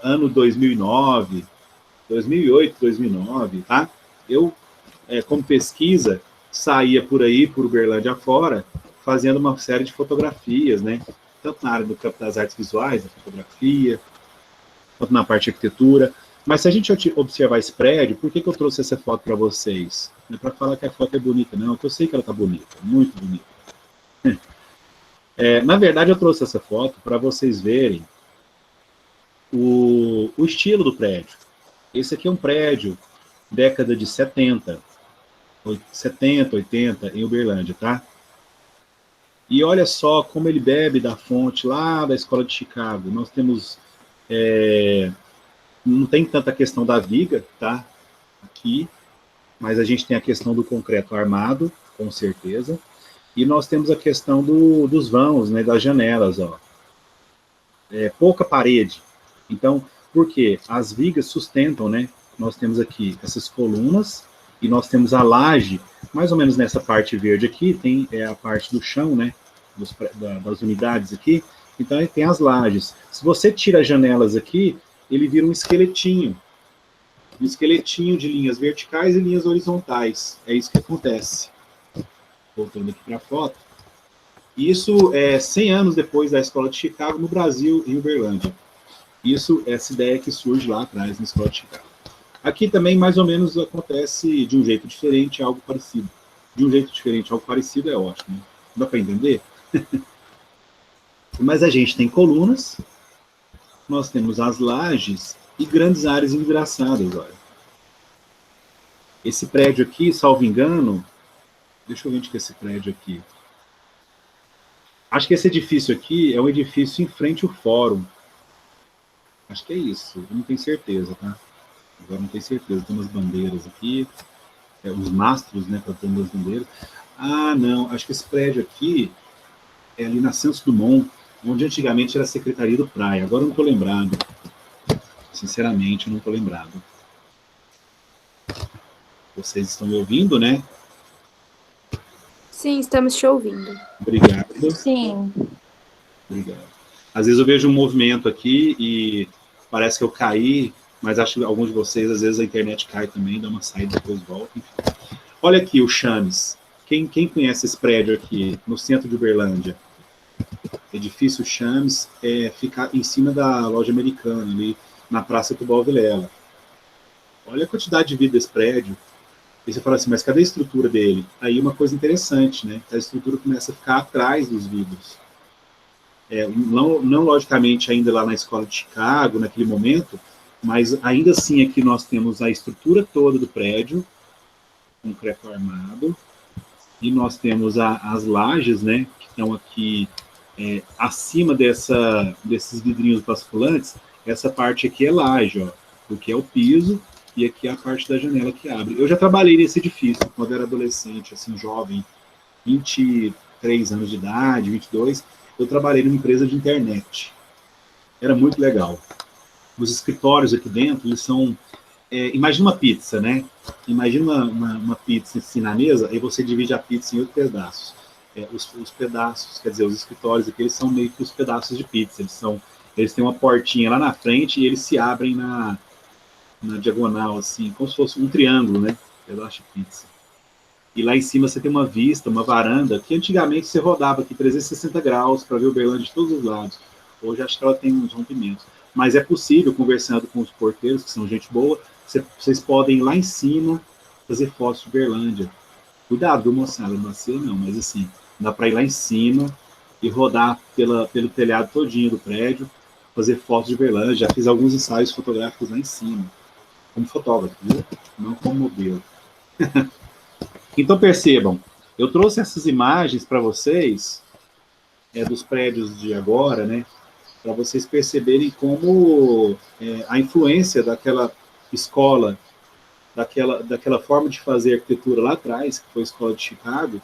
ano 2009, 2008, 2009, tá? Eu, como pesquisa, saía por aí, por Uberlândia afora, fazendo uma série de fotografias, né? Tanto na área do campo das artes visuais, da fotografia, quanto na parte de arquitetura. Mas se a gente observar esse prédio, por que eu trouxe essa foto para vocês? Não é para falar que a foto é bonita, não, que eu sei que ela está bonita, muito bonita. Na verdade, eu trouxe essa foto para vocês verem o estilo do prédio. Esse aqui é um prédio, década de 70, 80, em Uberlândia, tá? E olha só como ele bebe da fonte lá da Escola de Chicago. Nós temos... não tem tanta questão da viga, tá? Aqui, mas a gente tem a questão do concreto armado, com certeza. E nós temos a questão dos vãos, né, das janelas, ó. Pouca parede. Então, por quê? As vigas sustentam, né? Nós temos aqui essas colunas e nós temos a laje, mais ou menos nessa parte verde aqui, tem a parte do chão, né? Das unidades aqui. Então, aí tem as lajes. Se você tira as janelas aqui, ele vira um esqueletinho de linhas verticais e linhas horizontais. É isso que acontece. Voltando aqui para a foto. Isso é 100 anos depois da Escola de Chicago, no Brasil, em Uberlândia. Isso é essa ideia que surge lá atrás, na Escola de Chicago. Aqui também, mais ou menos, acontece de um jeito diferente, algo parecido. De um jeito diferente, algo parecido é ótimo. Né? Dá para entender? Mas a gente tem colunas, nós temos as lajes e grandes áreas envidraçadas, olha. Esse prédio aqui, salvo engano, deixa eu ver onde que é esse prédio aqui. Acho que esse edifício aqui é um edifício em frente ao fórum. Acho que é isso, eu não tenho certeza, tá? Agora não tenho certeza, tem umas bandeiras aqui, os mastros, né, para ter umas bandeiras. Ah, não, acho que esse prédio aqui é ali na Santos Dumont, onde antigamente era a Secretaria do Praia. Agora eu não estou lembrado. Sinceramente, eu não estou lembrado. Vocês estão me ouvindo, né? Sim, estamos te ouvindo. Obrigado. Sim. Obrigado. Às vezes eu vejo um movimento aqui e parece que eu caí, mas acho que alguns de vocês, às vezes a internet cai também, dá uma saída, depois volta. Enfim. Olha aqui o Chames. Quem conhece esse prédio aqui, no centro de Uberlândia? Edifício Chames, fica em cima da loja americana, ali na Praça Tubal Vilela. Olha a quantidade de vida desse prédio. E você fala assim, mas cadê a estrutura dele? Aí uma coisa interessante, né? A estrutura começa a ficar atrás dos vidros. Não logicamente ainda lá na Escola de Chicago, naquele momento, mas ainda assim aqui nós temos a estrutura toda do prédio, concreto armado, e nós temos as lajes, né, que estão aqui acima desses vidrinhos basculantes. Essa parte aqui é laje, ó, o que é o piso, e aqui é a parte da janela que abre. Eu já trabalhei nesse edifício quando era adolescente, assim, jovem, 23 anos de idade, 22, eu trabalhei numa empresa de internet. Era muito legal. os escritórios aqui dentro, eles são... imagina uma pizza, né? Imagina uma pizza assim na mesa, aí você divide a pizza em 8 pedaços. Os pedaços, quer dizer, os escritórios aqui, eles são meio que os pedaços de pizza. Eles têm uma portinha lá na frente e eles se abrem na diagonal, assim, como se fosse um triângulo, né? Pedaço de pizza. E lá em cima você tem uma vista, uma varanda, que antigamente você rodava aqui 360 graus para ver Uberlândia de todos os lados. Hoje acho que ela tem uns rompimentos. Mas é possível, conversando com os porteiros, que são gente boa, vocês podem ir lá em cima fazer fotos de Uberlândia. Cuidado, viu, moçada? Não vacila não, mas assim, dá para ir lá em cima e rodar pelo telhado todinho do prédio, fazer fotos de Uberlândia. Já fiz alguns ensaios fotográficos lá em cima, como fotógrafo, viu? Não como modelo. Então percebam, eu trouxe essas imagens para vocês, dos prédios de agora, né? Para vocês perceberem como a influência daquela escola, daquela forma de fazer arquitetura lá atrás, que foi a escola de Chicago,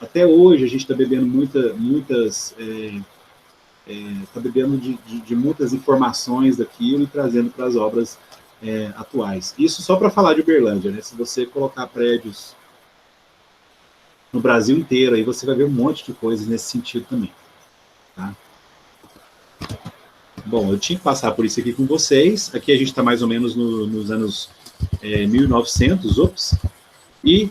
até hoje a gente está bebendo de muitas informações daquilo e trazendo para as obras atuais. Isso só para falar de Uberlândia, né? Se você colocar prédios no Brasil inteiro, aí você vai ver um monte de coisas nesse sentido também, tá? Bom, eu tinha que passar por isso aqui com vocês. Aqui a gente está mais ou menos nos anos 1900, e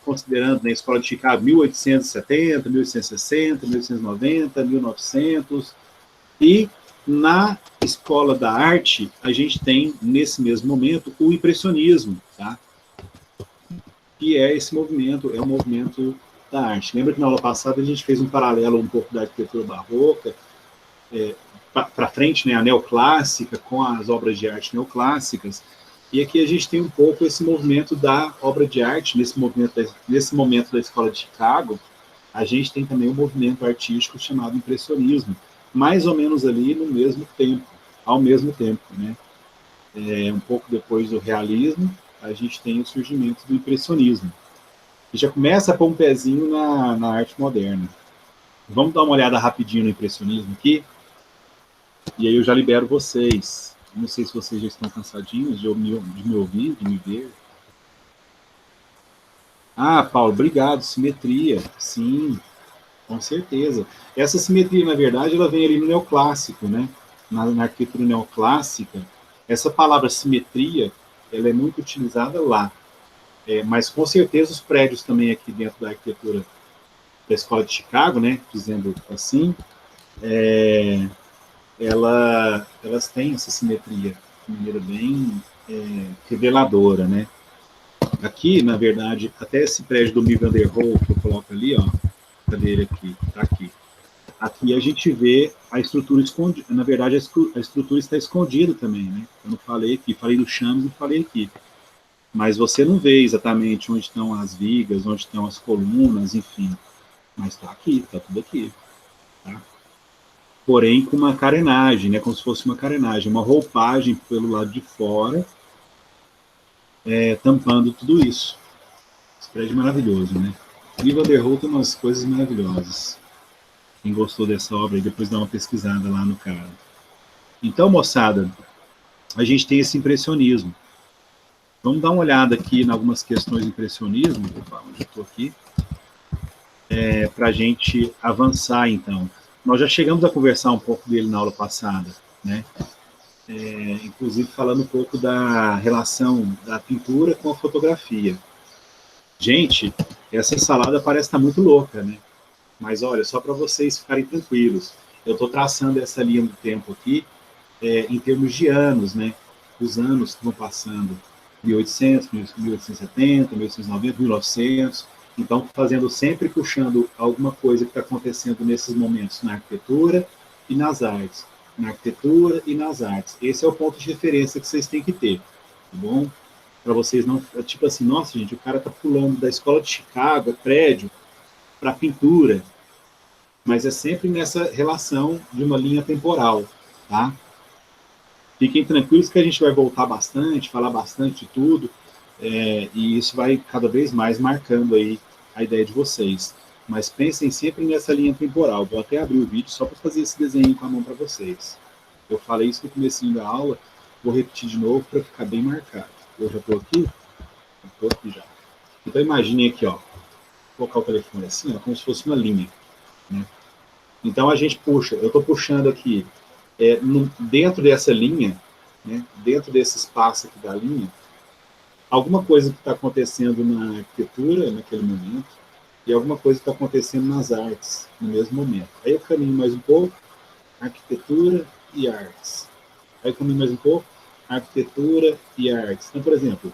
considerando, né, a escola de Chicago, 1870, 1860, 1890, 1900, e na escola da arte, a gente tem, nesse mesmo momento, o impressionismo, tá? Que é esse movimento, é o movimento da arte. Lembra que na aula passada a gente fez um paralelo um pouco da arquitetura barroca, para frente, né, a neoclássica, com as obras de arte neoclássicas, e aqui a gente tem um pouco esse movimento da obra de arte, nesse momento da escola de Chicago, a gente tem também um movimento artístico chamado impressionismo, mais ou menos ali no mesmo tempo, ao mesmo tempo, né? Um pouco depois do realismo, a gente tem o surgimento do impressionismo, que já começa a pôr um pezinho na arte moderna. Vamos dar uma olhada rapidinho no impressionismo aqui, e aí eu já libero vocês. Não sei se vocês já estão cansadinhos de me ouvir, de me ver. Ah, Paulo, obrigado. Simetria. Sim, com certeza. Essa simetria, na verdade, ela vem ali no neoclássico, né? Na arquitetura neoclássica. Essa palavra simetria, ela é muito utilizada lá. Mas, com certeza, os prédios também aqui dentro da arquitetura da Escola de Chicago, né? Dizendo assim, elas têm essa simetria de maneira bem reveladora, né? Aqui, na verdade, até esse prédio do Mies van der Rohe que eu coloco ali, ó, cadê ele aqui? Tá aqui. Aqui a gente vê a estrutura escondida. Na verdade, a estrutura está escondida também, né? Eu não falei aqui, falei do Chames e falei aqui. Mas você não vê exatamente onde estão as vigas, onde estão as colunas, enfim. Mas está aqui, está tudo aqui. Tá? Porém, com uma carenagem, né? Como se fosse uma carenagem, uma roupagem pelo lado de fora, tampando tudo isso. Esse prédio é maravilhoso, né? Mies van der Rohe tem umas coisas maravilhosas. Quem gostou dessa obra, e depois dá uma pesquisada lá no cara. Então, moçada, a gente tem esse impressionismo. Vamos dar uma olhada aqui em algumas questões do impressionismo, onde eu estou aqui, para a gente avançar, então. Nós já chegamos a conversar um pouco dele na aula passada, né? Inclusive falando um pouco da relação da pintura com a fotografia. Gente, essa salada parece estar muito louca, né? Mas olha, só para vocês ficarem tranquilos, eu estou traçando essa linha do tempo aqui em termos de anos, né? Os anos que vão passando, 1800, 1870, 1890, 1900. Então, sempre puxando alguma coisa que está acontecendo nesses momentos na arquitetura e nas artes. Na arquitetura e nas artes. Esse é o ponto de referência que vocês têm que ter, tá bom? Para vocês não... Tipo assim, nossa, gente, o cara está pulando da escola de Chicago, prédio, para pintura, mas é sempre nessa relação de uma linha temporal, tá? Fiquem tranquilos que a gente vai voltar bastante, falar bastante de tudo, e isso vai cada vez mais marcando aí a ideia de vocês. Mas pensem sempre nessa linha temporal. Vou até abrir o vídeo só para fazer esse desenho com a mão para vocês. Eu falei isso no comecinho da aula, vou repetir de novo para ficar bem marcado. Eu já estou aqui? Estou aqui já. Então imagine aqui, ó, vou colocar o telefone assim, ó, como se fosse uma linha, né? Então a gente puxa, eu estou puxando aqui, dentro dessa linha, né, dentro desse espaço aqui da linha, alguma coisa que está acontecendo na arquitetura naquele momento e alguma coisa que está acontecendo nas artes no mesmo momento. Aí eu caminho mais um pouco, arquitetura e artes. Aí eu caminho mais um pouco, arquitetura e artes. Então, por exemplo,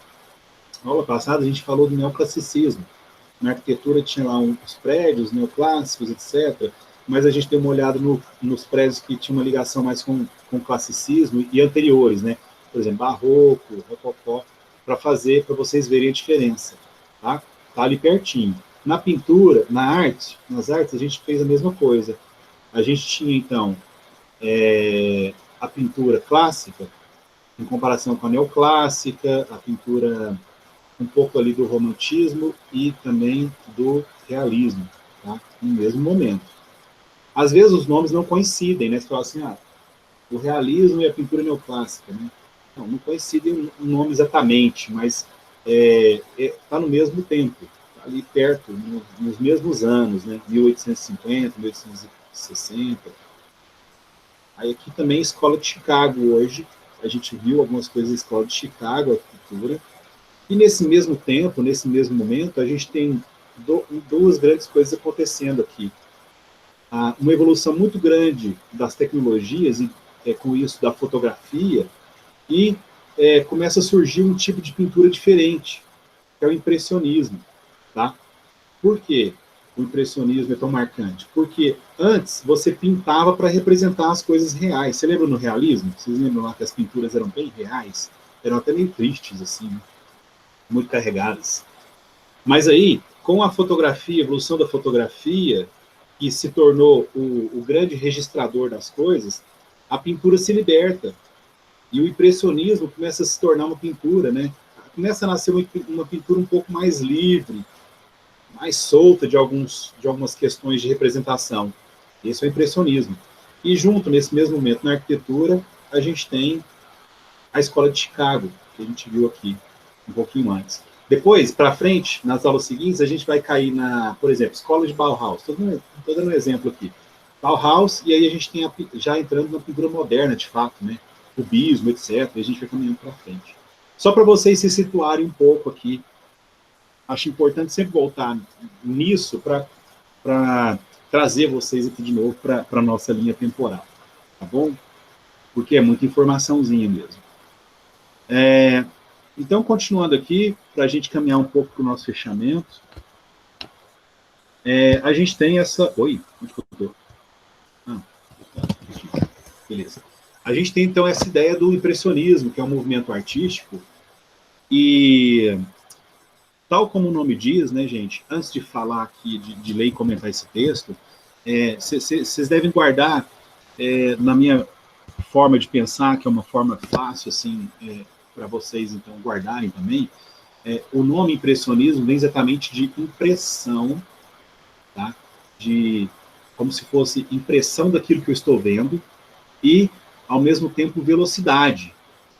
na aula passada a gente falou do neoclassicismo. Na arquitetura tinha lá uns prédios neoclássicos, etc., mas a gente deu uma olhada nos prédios que tinham uma ligação mais com o classicismo e anteriores, né? Por exemplo, barroco, rococó, para vocês verem a diferença, tá? Tá ali pertinho. Na pintura, nas artes, a gente fez a mesma coisa. A gente tinha, então, a pintura clássica, em comparação com a neoclássica, a pintura um pouco ali do romantismo e também do realismo, tá? No mesmo momento. Às vezes os nomes não coincidem, né? Você fala assim, o realismo e a pintura neoclássica, né? Não coincidem o nome exatamente, mas está no mesmo tempo, tá ali perto, nos mesmos anos, né? 1850, 1860. Aí aqui também Escola de Chicago hoje, a gente viu algumas coisas da Escola de Chicago, arquitetura, e nesse mesmo tempo, nesse mesmo momento, a gente tem duas grandes coisas acontecendo aqui. Uma evolução muito grande das tecnologias, e com isso da fotografia, e começa a surgir um tipo de pintura diferente, que é o impressionismo. Tá? Por quê o impressionismo é tão marcante? Porque antes você pintava para representar as coisas reais. Você lembra no realismo? Vocês lembram lá que as pinturas eram bem reais? Eram até meio tristes, assim, né? Muito carregadas. Mas aí, com a fotografia, a evolução da fotografia, que se tornou o grande registrador das coisas, a pintura se liberta. E o impressionismo começa a se tornar uma pintura, né? Começa a nascer uma pintura um pouco mais livre, mais solta de algumas questões de representação. Esse é o impressionismo. E junto, nesse mesmo momento, na arquitetura, a gente tem a Escola de Chicago, que a gente viu aqui um pouquinho antes. Depois, para frente, nas aulas seguintes, a gente vai cair por exemplo, Escola de Bauhaus. Estou dando um exemplo aqui. Bauhaus, e aí a gente tem já entrando na pintura moderna, de fato, né? Cubismo, etc. E a gente vai caminhando para frente. Só para vocês se situarem um pouco aqui, acho importante sempre voltar nisso para trazer vocês aqui de novo para a nossa linha temporal, tá bom? Porque é muita informaçãozinha mesmo. Então, continuando aqui, para a gente caminhar um pouco para o nosso fechamento, a gente tem essa... Oi, onde que eu estou? Beleza. A gente tem, então, essa ideia do impressionismo, que é um movimento artístico, e, tal como o nome diz, né, gente, antes de falar aqui, de ler e comentar esse texto, vocês devem guardar, na minha forma de pensar, que é uma forma fácil, assim, para vocês, então, guardarem também, o nome impressionismo vem exatamente de impressão, tá? Como se fosse impressão daquilo que eu estou vendo e, ao mesmo tempo, velocidade.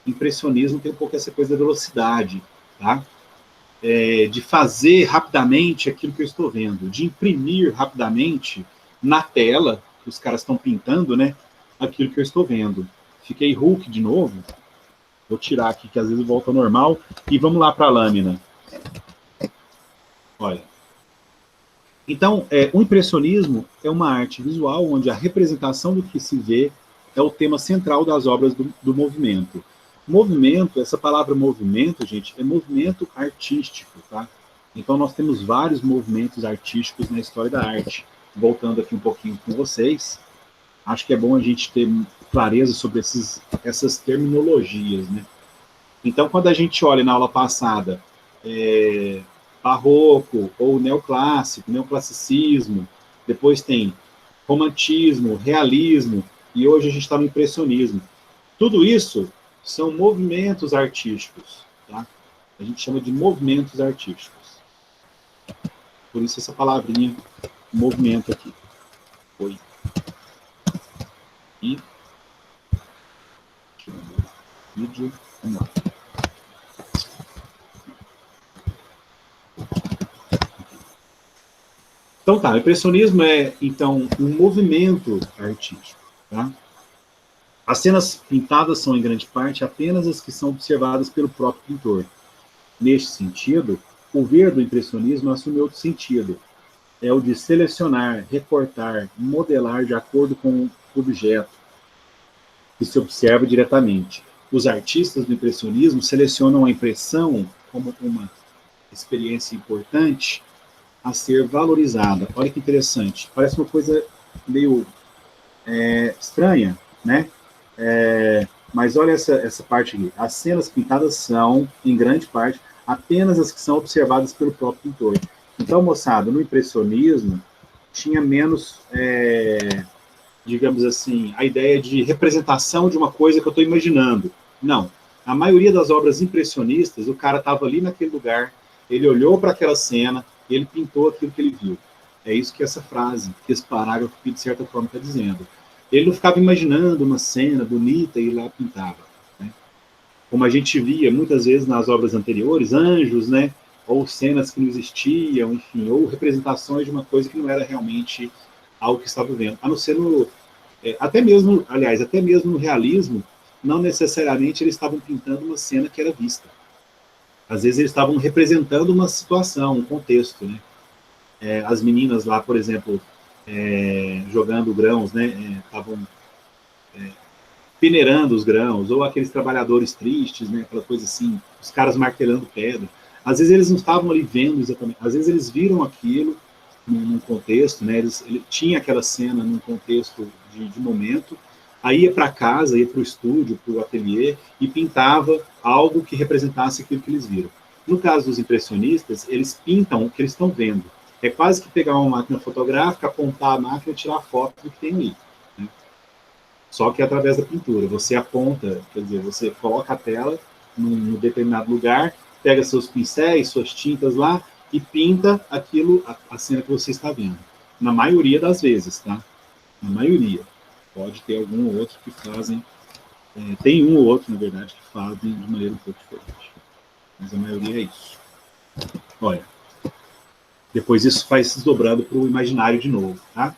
Impressionismo tem um pouco essa coisa da velocidade, tá? De fazer rapidamente aquilo que eu estou vendo, de imprimir rapidamente na tela, que os caras estão pintando, né, aquilo que eu estou vendo. Fiquei Hulk de novo. Vou tirar aqui, que às vezes volta ao normal. E vamos lá para a lâmina. Olha. Então, o impressionismo é uma arte visual onde a representação do que se vê é o tema central das obras do movimento. Movimento, essa palavra movimento, gente, é movimento artístico, tá? Então, nós temos vários movimentos artísticos na história da arte. Voltando aqui um pouquinho com vocês, acho que é bom a gente ter clareza sobre essas terminologias, né? Então, quando a gente olha na aula passada, barroco ou neoclássico, neoclassicismo, depois tem romantismo, realismo, e hoje a gente está no impressionismo. Tudo isso são movimentos artísticos, tá? A gente chama de movimentos artísticos. Por isso essa palavrinha, movimento aqui. Oi. E vídeo. Vamos lá. Então tá, o impressionismo é, então, um movimento artístico, tá? As cenas pintadas são, em grande parte, apenas as que são observadas pelo próprio pintor. Neste sentido, o ver do impressionismo assume outro sentido. É o de selecionar, recortar, modelar de acordo com o objeto que se observa diretamente. Os artistas do impressionismo selecionam a impressão como uma experiência importante a ser valorizada. Olha que interessante. Parece uma coisa meio estranha, né? Mas olha essa parte aqui. As cenas pintadas são, em grande parte, apenas as que são observadas pelo próprio pintor. Então, moçada, no impressionismo, tinha menos, digamos assim, a ideia de representação de uma coisa que eu estou imaginando. Não. A maioria das obras impressionistas, o cara estava ali naquele lugar, ele olhou para aquela cena, ele pintou aquilo que ele viu. É isso que essa frase, que esse parágrafo, de certa forma, está dizendo. Ele não ficava imaginando uma cena bonita e lá pintava. Né? Como a gente via muitas vezes nas obras anteriores, anjos, né? Ou cenas que não existiam, enfim, ou representações de uma coisa que não era realmente algo que estava vendo. A não ser no... até mesmo no realismo, não necessariamente eles estavam pintando uma cena que era vista. Às vezes eles estavam representando uma situação, um contexto, né? As meninas lá, por exemplo, jogando grãos, né? Estavam peneirando os grãos, ou aqueles trabalhadores tristes, né? Aquela coisa assim, os caras martelando pedra. Às vezes eles não estavam ali vendo exatamente, às vezes eles viram aquilo num contexto, né? Ele tinha aquela cena num contexto de momento, aí ia para casa, ia para o estúdio, para o ateliê, e pintava algo que representasse aquilo que eles viram. No caso dos impressionistas, eles pintam o que eles estão vendo. É quase que pegar uma máquina fotográfica, apontar a máquina e tirar a foto do que tem ali. Né? Só que através da pintura. Você aponta, quer dizer, você coloca a tela num determinado lugar, pega seus pincéis, suas tintas lá, e pinta aquilo, a cena que você está vendo. Na maioria das vezes, tá? Na maioria. Pode ter algum ou outro que fazem... tem um ou outro, na verdade, que fazem de maneira um pouco diferente. Mas a maioria é isso. Olha. Depois isso vai se desdobrando para o imaginário de novo, tá?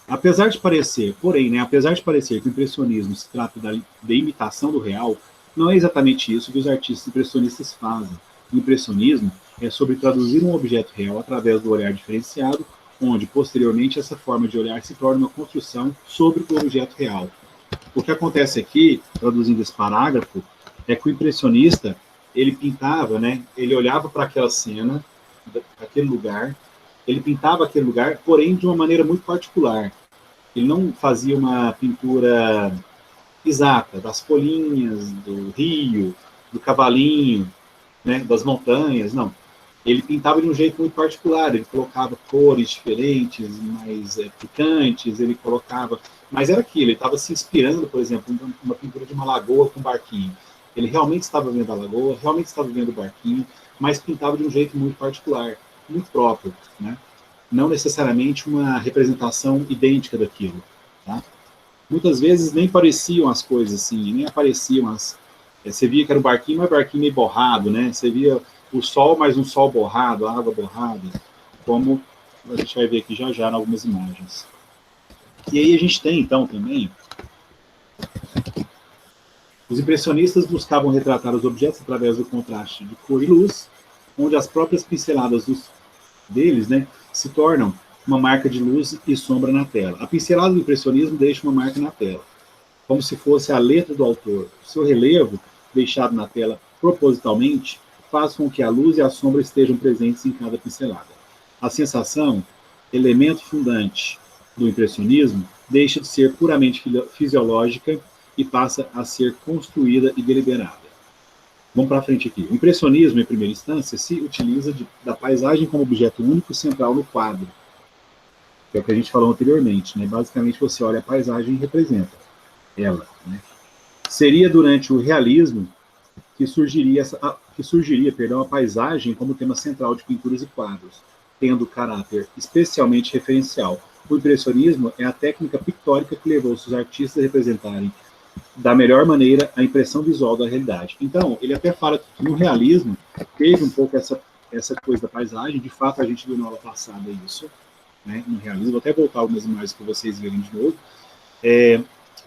Apesar de parecer que o impressionismo se trata da imitação do real, não é exatamente isso que os artistas impressionistas fazem. O impressionismo é sobre traduzir um objeto real através do olhar diferenciado, onde, posteriormente, essa forma de olhar se torna uma construção sobre o objeto real. O que acontece aqui, traduzindo esse parágrafo, é que o impressionista, ele pintava, né? Ele olhava para aquela cena, aquele lugar, ele pintava aquele lugar, porém de uma maneira muito particular. Ele não fazia uma pintura exata das folhinhas, do rio, do cavalinho, né? Das montanhas, não. Ele pintava de um jeito muito particular, ele colocava cores diferentes, mais picantes, ele colocava... Mas era aquilo, ele estava se inspirando, por exemplo, em uma pintura de uma lagoa com um barquinho. Ele realmente estava vendo a lagoa, realmente estava vendo o barquinho, mas pintava de um jeito muito particular, muito próprio, né? Não necessariamente uma representação idêntica daquilo, tá? Muitas vezes nem pareciam as coisas assim, nem apareciam as... Você via que era um barquinho, mas barquinho meio borrado, né? Você via o sol, mas um sol borrado, a água borrada, como a gente vai ver aqui já já em algumas imagens. E aí a gente tem, então, também... Os impressionistas buscavam retratar os objetos através do contraste de cor e luz, onde as próprias pinceladas deles, né, se tornam uma marca de luz e sombra na tela. A pincelada do impressionismo deixa uma marca na tela, como se fosse a letra do autor. O seu relevo, deixado na tela propositalmente, faz com que a luz e a sombra estejam presentes em cada pincelada. A sensação, elemento fundante do impressionismo, deixa de ser puramente fisiológica e passa a ser construída e deliberada. Vamos para frente aqui. O impressionismo, em primeira instância, se utiliza da paisagem como objeto único e central no quadro, que é o que a gente falou anteriormente, né? Basicamente, você olha a paisagem e representa ela, né? Seria durante o realismo que surgiria a paisagem como tema central de pinturas e quadros, tendo caráter especialmente referencial. O impressionismo é a técnica pictórica que levou os artistas a representarem da melhor maneira a impressão visual da realidade. Então, ele até fala que no realismo teve um pouco essa coisa da paisagem, de fato a gente viu na aula passada isso, né, no realismo, vou até voltar algumas imagens para vocês verem de novo,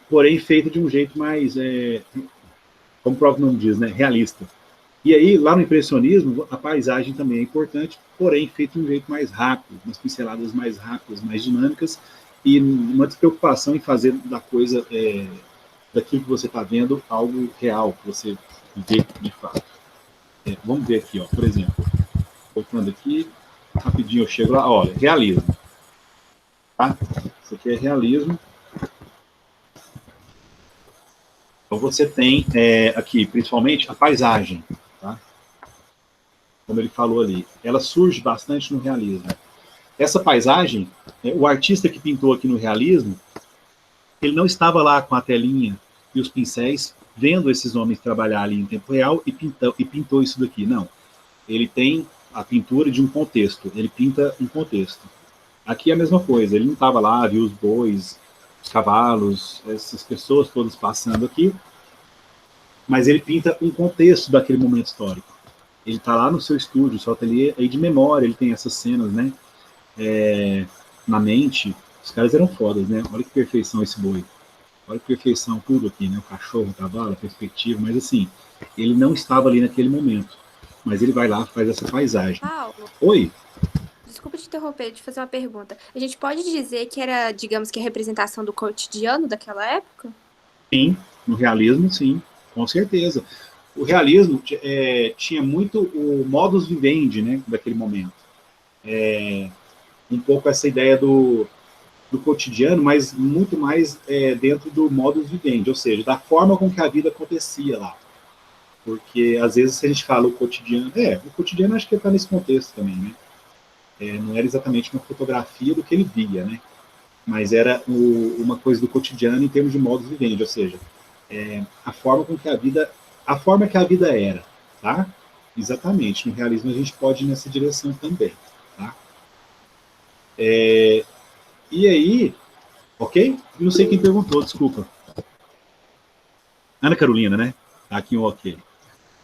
porém feito de um jeito mais, como o próprio nome diz, né, realista. E aí, lá no impressionismo, a paisagem também é importante, porém feito de um jeito mais rápido, umas pinceladas mais rápidas, mais dinâmicas, e uma despreocupação em fazer da coisa, daquilo que você está vendo, algo real, que você vê de fato. Vamos ver aqui, ó, por exemplo, voltando aqui, rapidinho eu chego lá, olha, realismo. Tá? Isso aqui é realismo. Então você tem aqui, principalmente, a paisagem. Tá? Como ele falou ali, ela surge bastante no realismo. Essa paisagem, o artista que pintou aqui no realismo, ele não estava lá com a telinha e os pincéis vendo esses homens trabalhar ali em tempo real e pintou isso daqui. Não. Ele tem a pintura de um contexto. Ele pinta um contexto. Aqui é a mesma coisa. Ele não estava lá, viu os bois, os cavalos, essas pessoas todas passando aqui, mas ele pinta um contexto daquele momento histórico. Ele está lá no seu estúdio, seu ateliê, aí de memória ele tem essas cenas, né? Na mente. Os caras eram fodas, né? Olha que perfeição esse boi. Olha que perfeição tudo aqui, né? O cachorro, o cavalo, a perspectiva, mas assim, ele não estava ali naquele momento. Mas ele vai lá, faz essa paisagem. Paulo, Oi? desculpa te interromper, de fazer uma pergunta. A gente pode dizer que era, digamos que a representação do cotidiano daquela época? Sim, no realismo, sim, com certeza. O realismo tinha muito o modus vivendi, né, daquele momento. Um pouco essa ideia do cotidiano, mas muito mais dentro do modus vivendi, ou seja, da forma com que a vida acontecia lá. Porque, às vezes, se a gente fala o cotidiano... o cotidiano acho que está nesse contexto também, né? Não era exatamente uma fotografia do que ele via, né? Mas era uma coisa do cotidiano em termos de modus vivendi, ou seja, a forma com que a vida era, tá? Exatamente. No realismo a gente pode ir nessa direção também, tá? E aí, ok? Não sei quem perguntou, desculpa. Ana Carolina, né? Tá aqui um ok.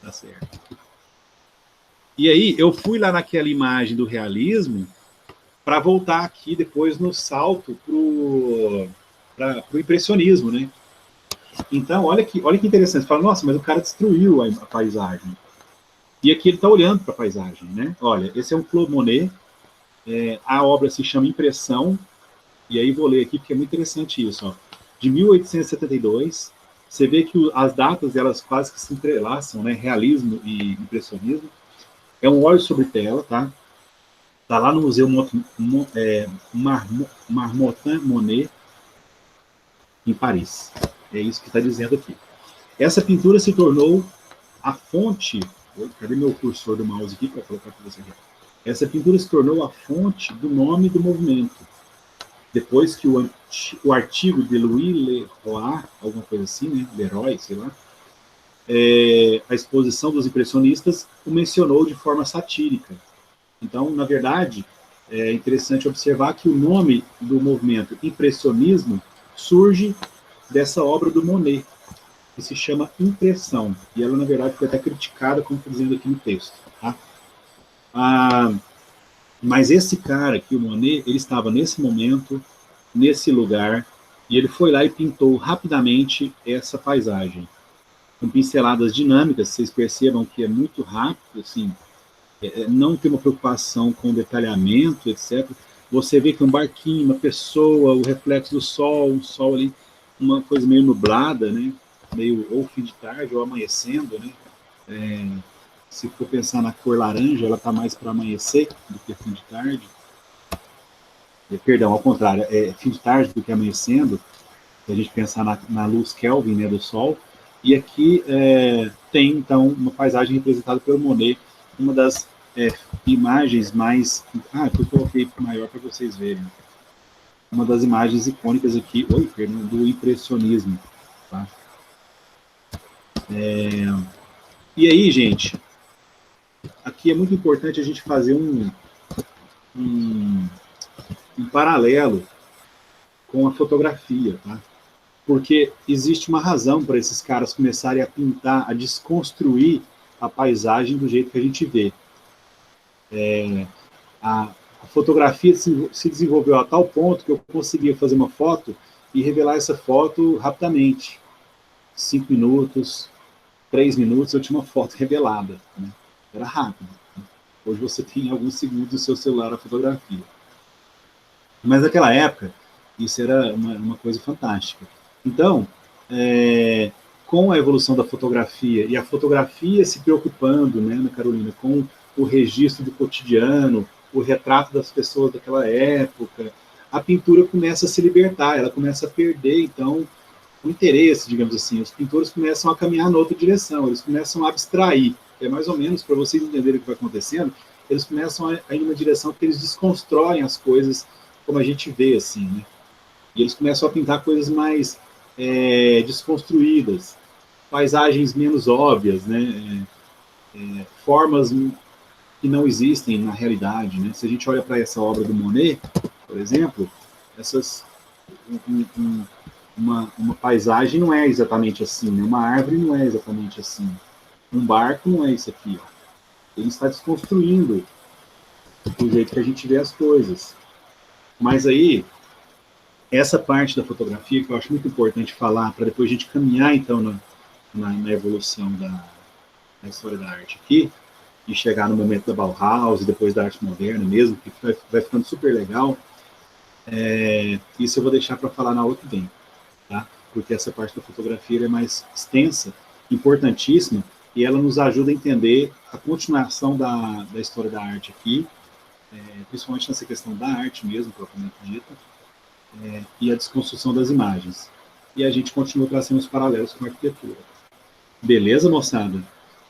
Tá certo. E aí, eu fui lá naquela imagem do realismo para voltar aqui depois no salto pro impressionismo, né? Então, olha que interessante. Você fala, nossa, mas o cara destruiu a paisagem. E aqui ele está olhando para a paisagem, né? Olha, esse é um Claude Monet. A obra se chama Impressão. E aí vou ler aqui, porque é muito interessante isso. Ó. De 1872, você vê que as datas, elas quase que se entrelaçam, né? Realismo e impressionismo. É um óleo sobre tela, tá? Tá lá no Museu Marmottan Monet, em Paris. É isso que está dizendo aqui. Essa pintura se tornou a fonte... Cadê meu cursor do mouse aqui para colocar para você aqui? Essa pintura se tornou a fonte do nome do movimento. Depois que o artigo de Louis Leroy, alguma coisa assim, né? Leroy, sei lá, a exposição dos impressionistas o mencionou de forma satírica. Então, na verdade, é interessante observar que o nome do movimento impressionismo surge dessa obra do Monet, que se chama Impressão. E ela, na verdade, foi até criticada, como está dizendo aqui no texto. Tá? Mas esse cara aqui, o Monet, ele estava nesse momento, nesse lugar, e ele foi lá e pintou rapidamente essa paisagem. Com pinceladas dinâmicas, vocês percebam que é muito rápido, assim, não tem uma preocupação com detalhamento, etc. Você vê que um barquinho, uma pessoa, o reflexo do sol, um sol ali, uma coisa meio nublada, né? Meio ou fim de tarde ou amanhecendo, né? Se for pensar na cor laranja, ela está mais para amanhecer do que fim de tarde. Perdão, ao contrário, é fim de tarde do que amanhecendo, se a gente pensar na luz Kelvin, né, do sol. E aqui tem, então, uma paisagem representada pelo Monet, uma das imagens mais... eu coloquei maior para vocês verem. Uma das imagens icônicas aqui, do impressionismo. Tá? E aí, gente, aqui é muito importante a gente fazer um paralelo com a fotografia, tá? porque existe uma razão para esses caras começarem a pintar, a desconstruir a paisagem do jeito que a gente vê. A fotografia se desenvolveu a tal ponto que eu conseguia fazer uma foto e revelar essa foto rapidamente. 5 minutos, 3 minutos, eu tinha uma foto revelada, né? Era rápido. Hoje você tem alguns segundos no seu celular a fotografia. Mas naquela época, isso era uma coisa fantástica. Então, com a evolução da fotografia, e a fotografia se preocupando, né, Ana Carolina, com o registro do cotidiano, o retrato das pessoas daquela época, a pintura começa a se libertar, ela começa a perder, então, o interesse, digamos assim. Os pintores começam a caminhar em outra direção, eles começam a abstrair. É mais ou menos, para vocês entenderem o que vai acontecendo, eles começam a ir numa direção que eles desconstroem as coisas como a gente vê, assim, né? E eles começam a pintar coisas mais desconstruídas, paisagens menos óbvias, né? Formas que não existem na realidade, né? Se a gente olha para essa obra do Monet, por exemplo, uma paisagem não é exatamente assim, né? Uma árvore não é exatamente assim, um barco não é isso aqui, ó. Ele está desconstruindo o jeito que a gente vê as coisas. Mas aí, essa parte da fotografia que eu acho muito importante falar, para depois a gente caminhar, então, na evolução da história da arte aqui, e chegar no momento da Bauhaus, e depois da arte moderna mesmo, que vai ficando super legal. Isso eu vou deixar para falar na outra bem, tá? Porque essa parte da fotografia é mais extensa, importantíssima, e ela nos ajuda a entender a continuação da história da arte aqui, principalmente nessa questão da arte mesmo, propriamente dita, e a desconstrução das imagens. E a gente continua traçando os paralelos com a arquitetura. Beleza, moçada?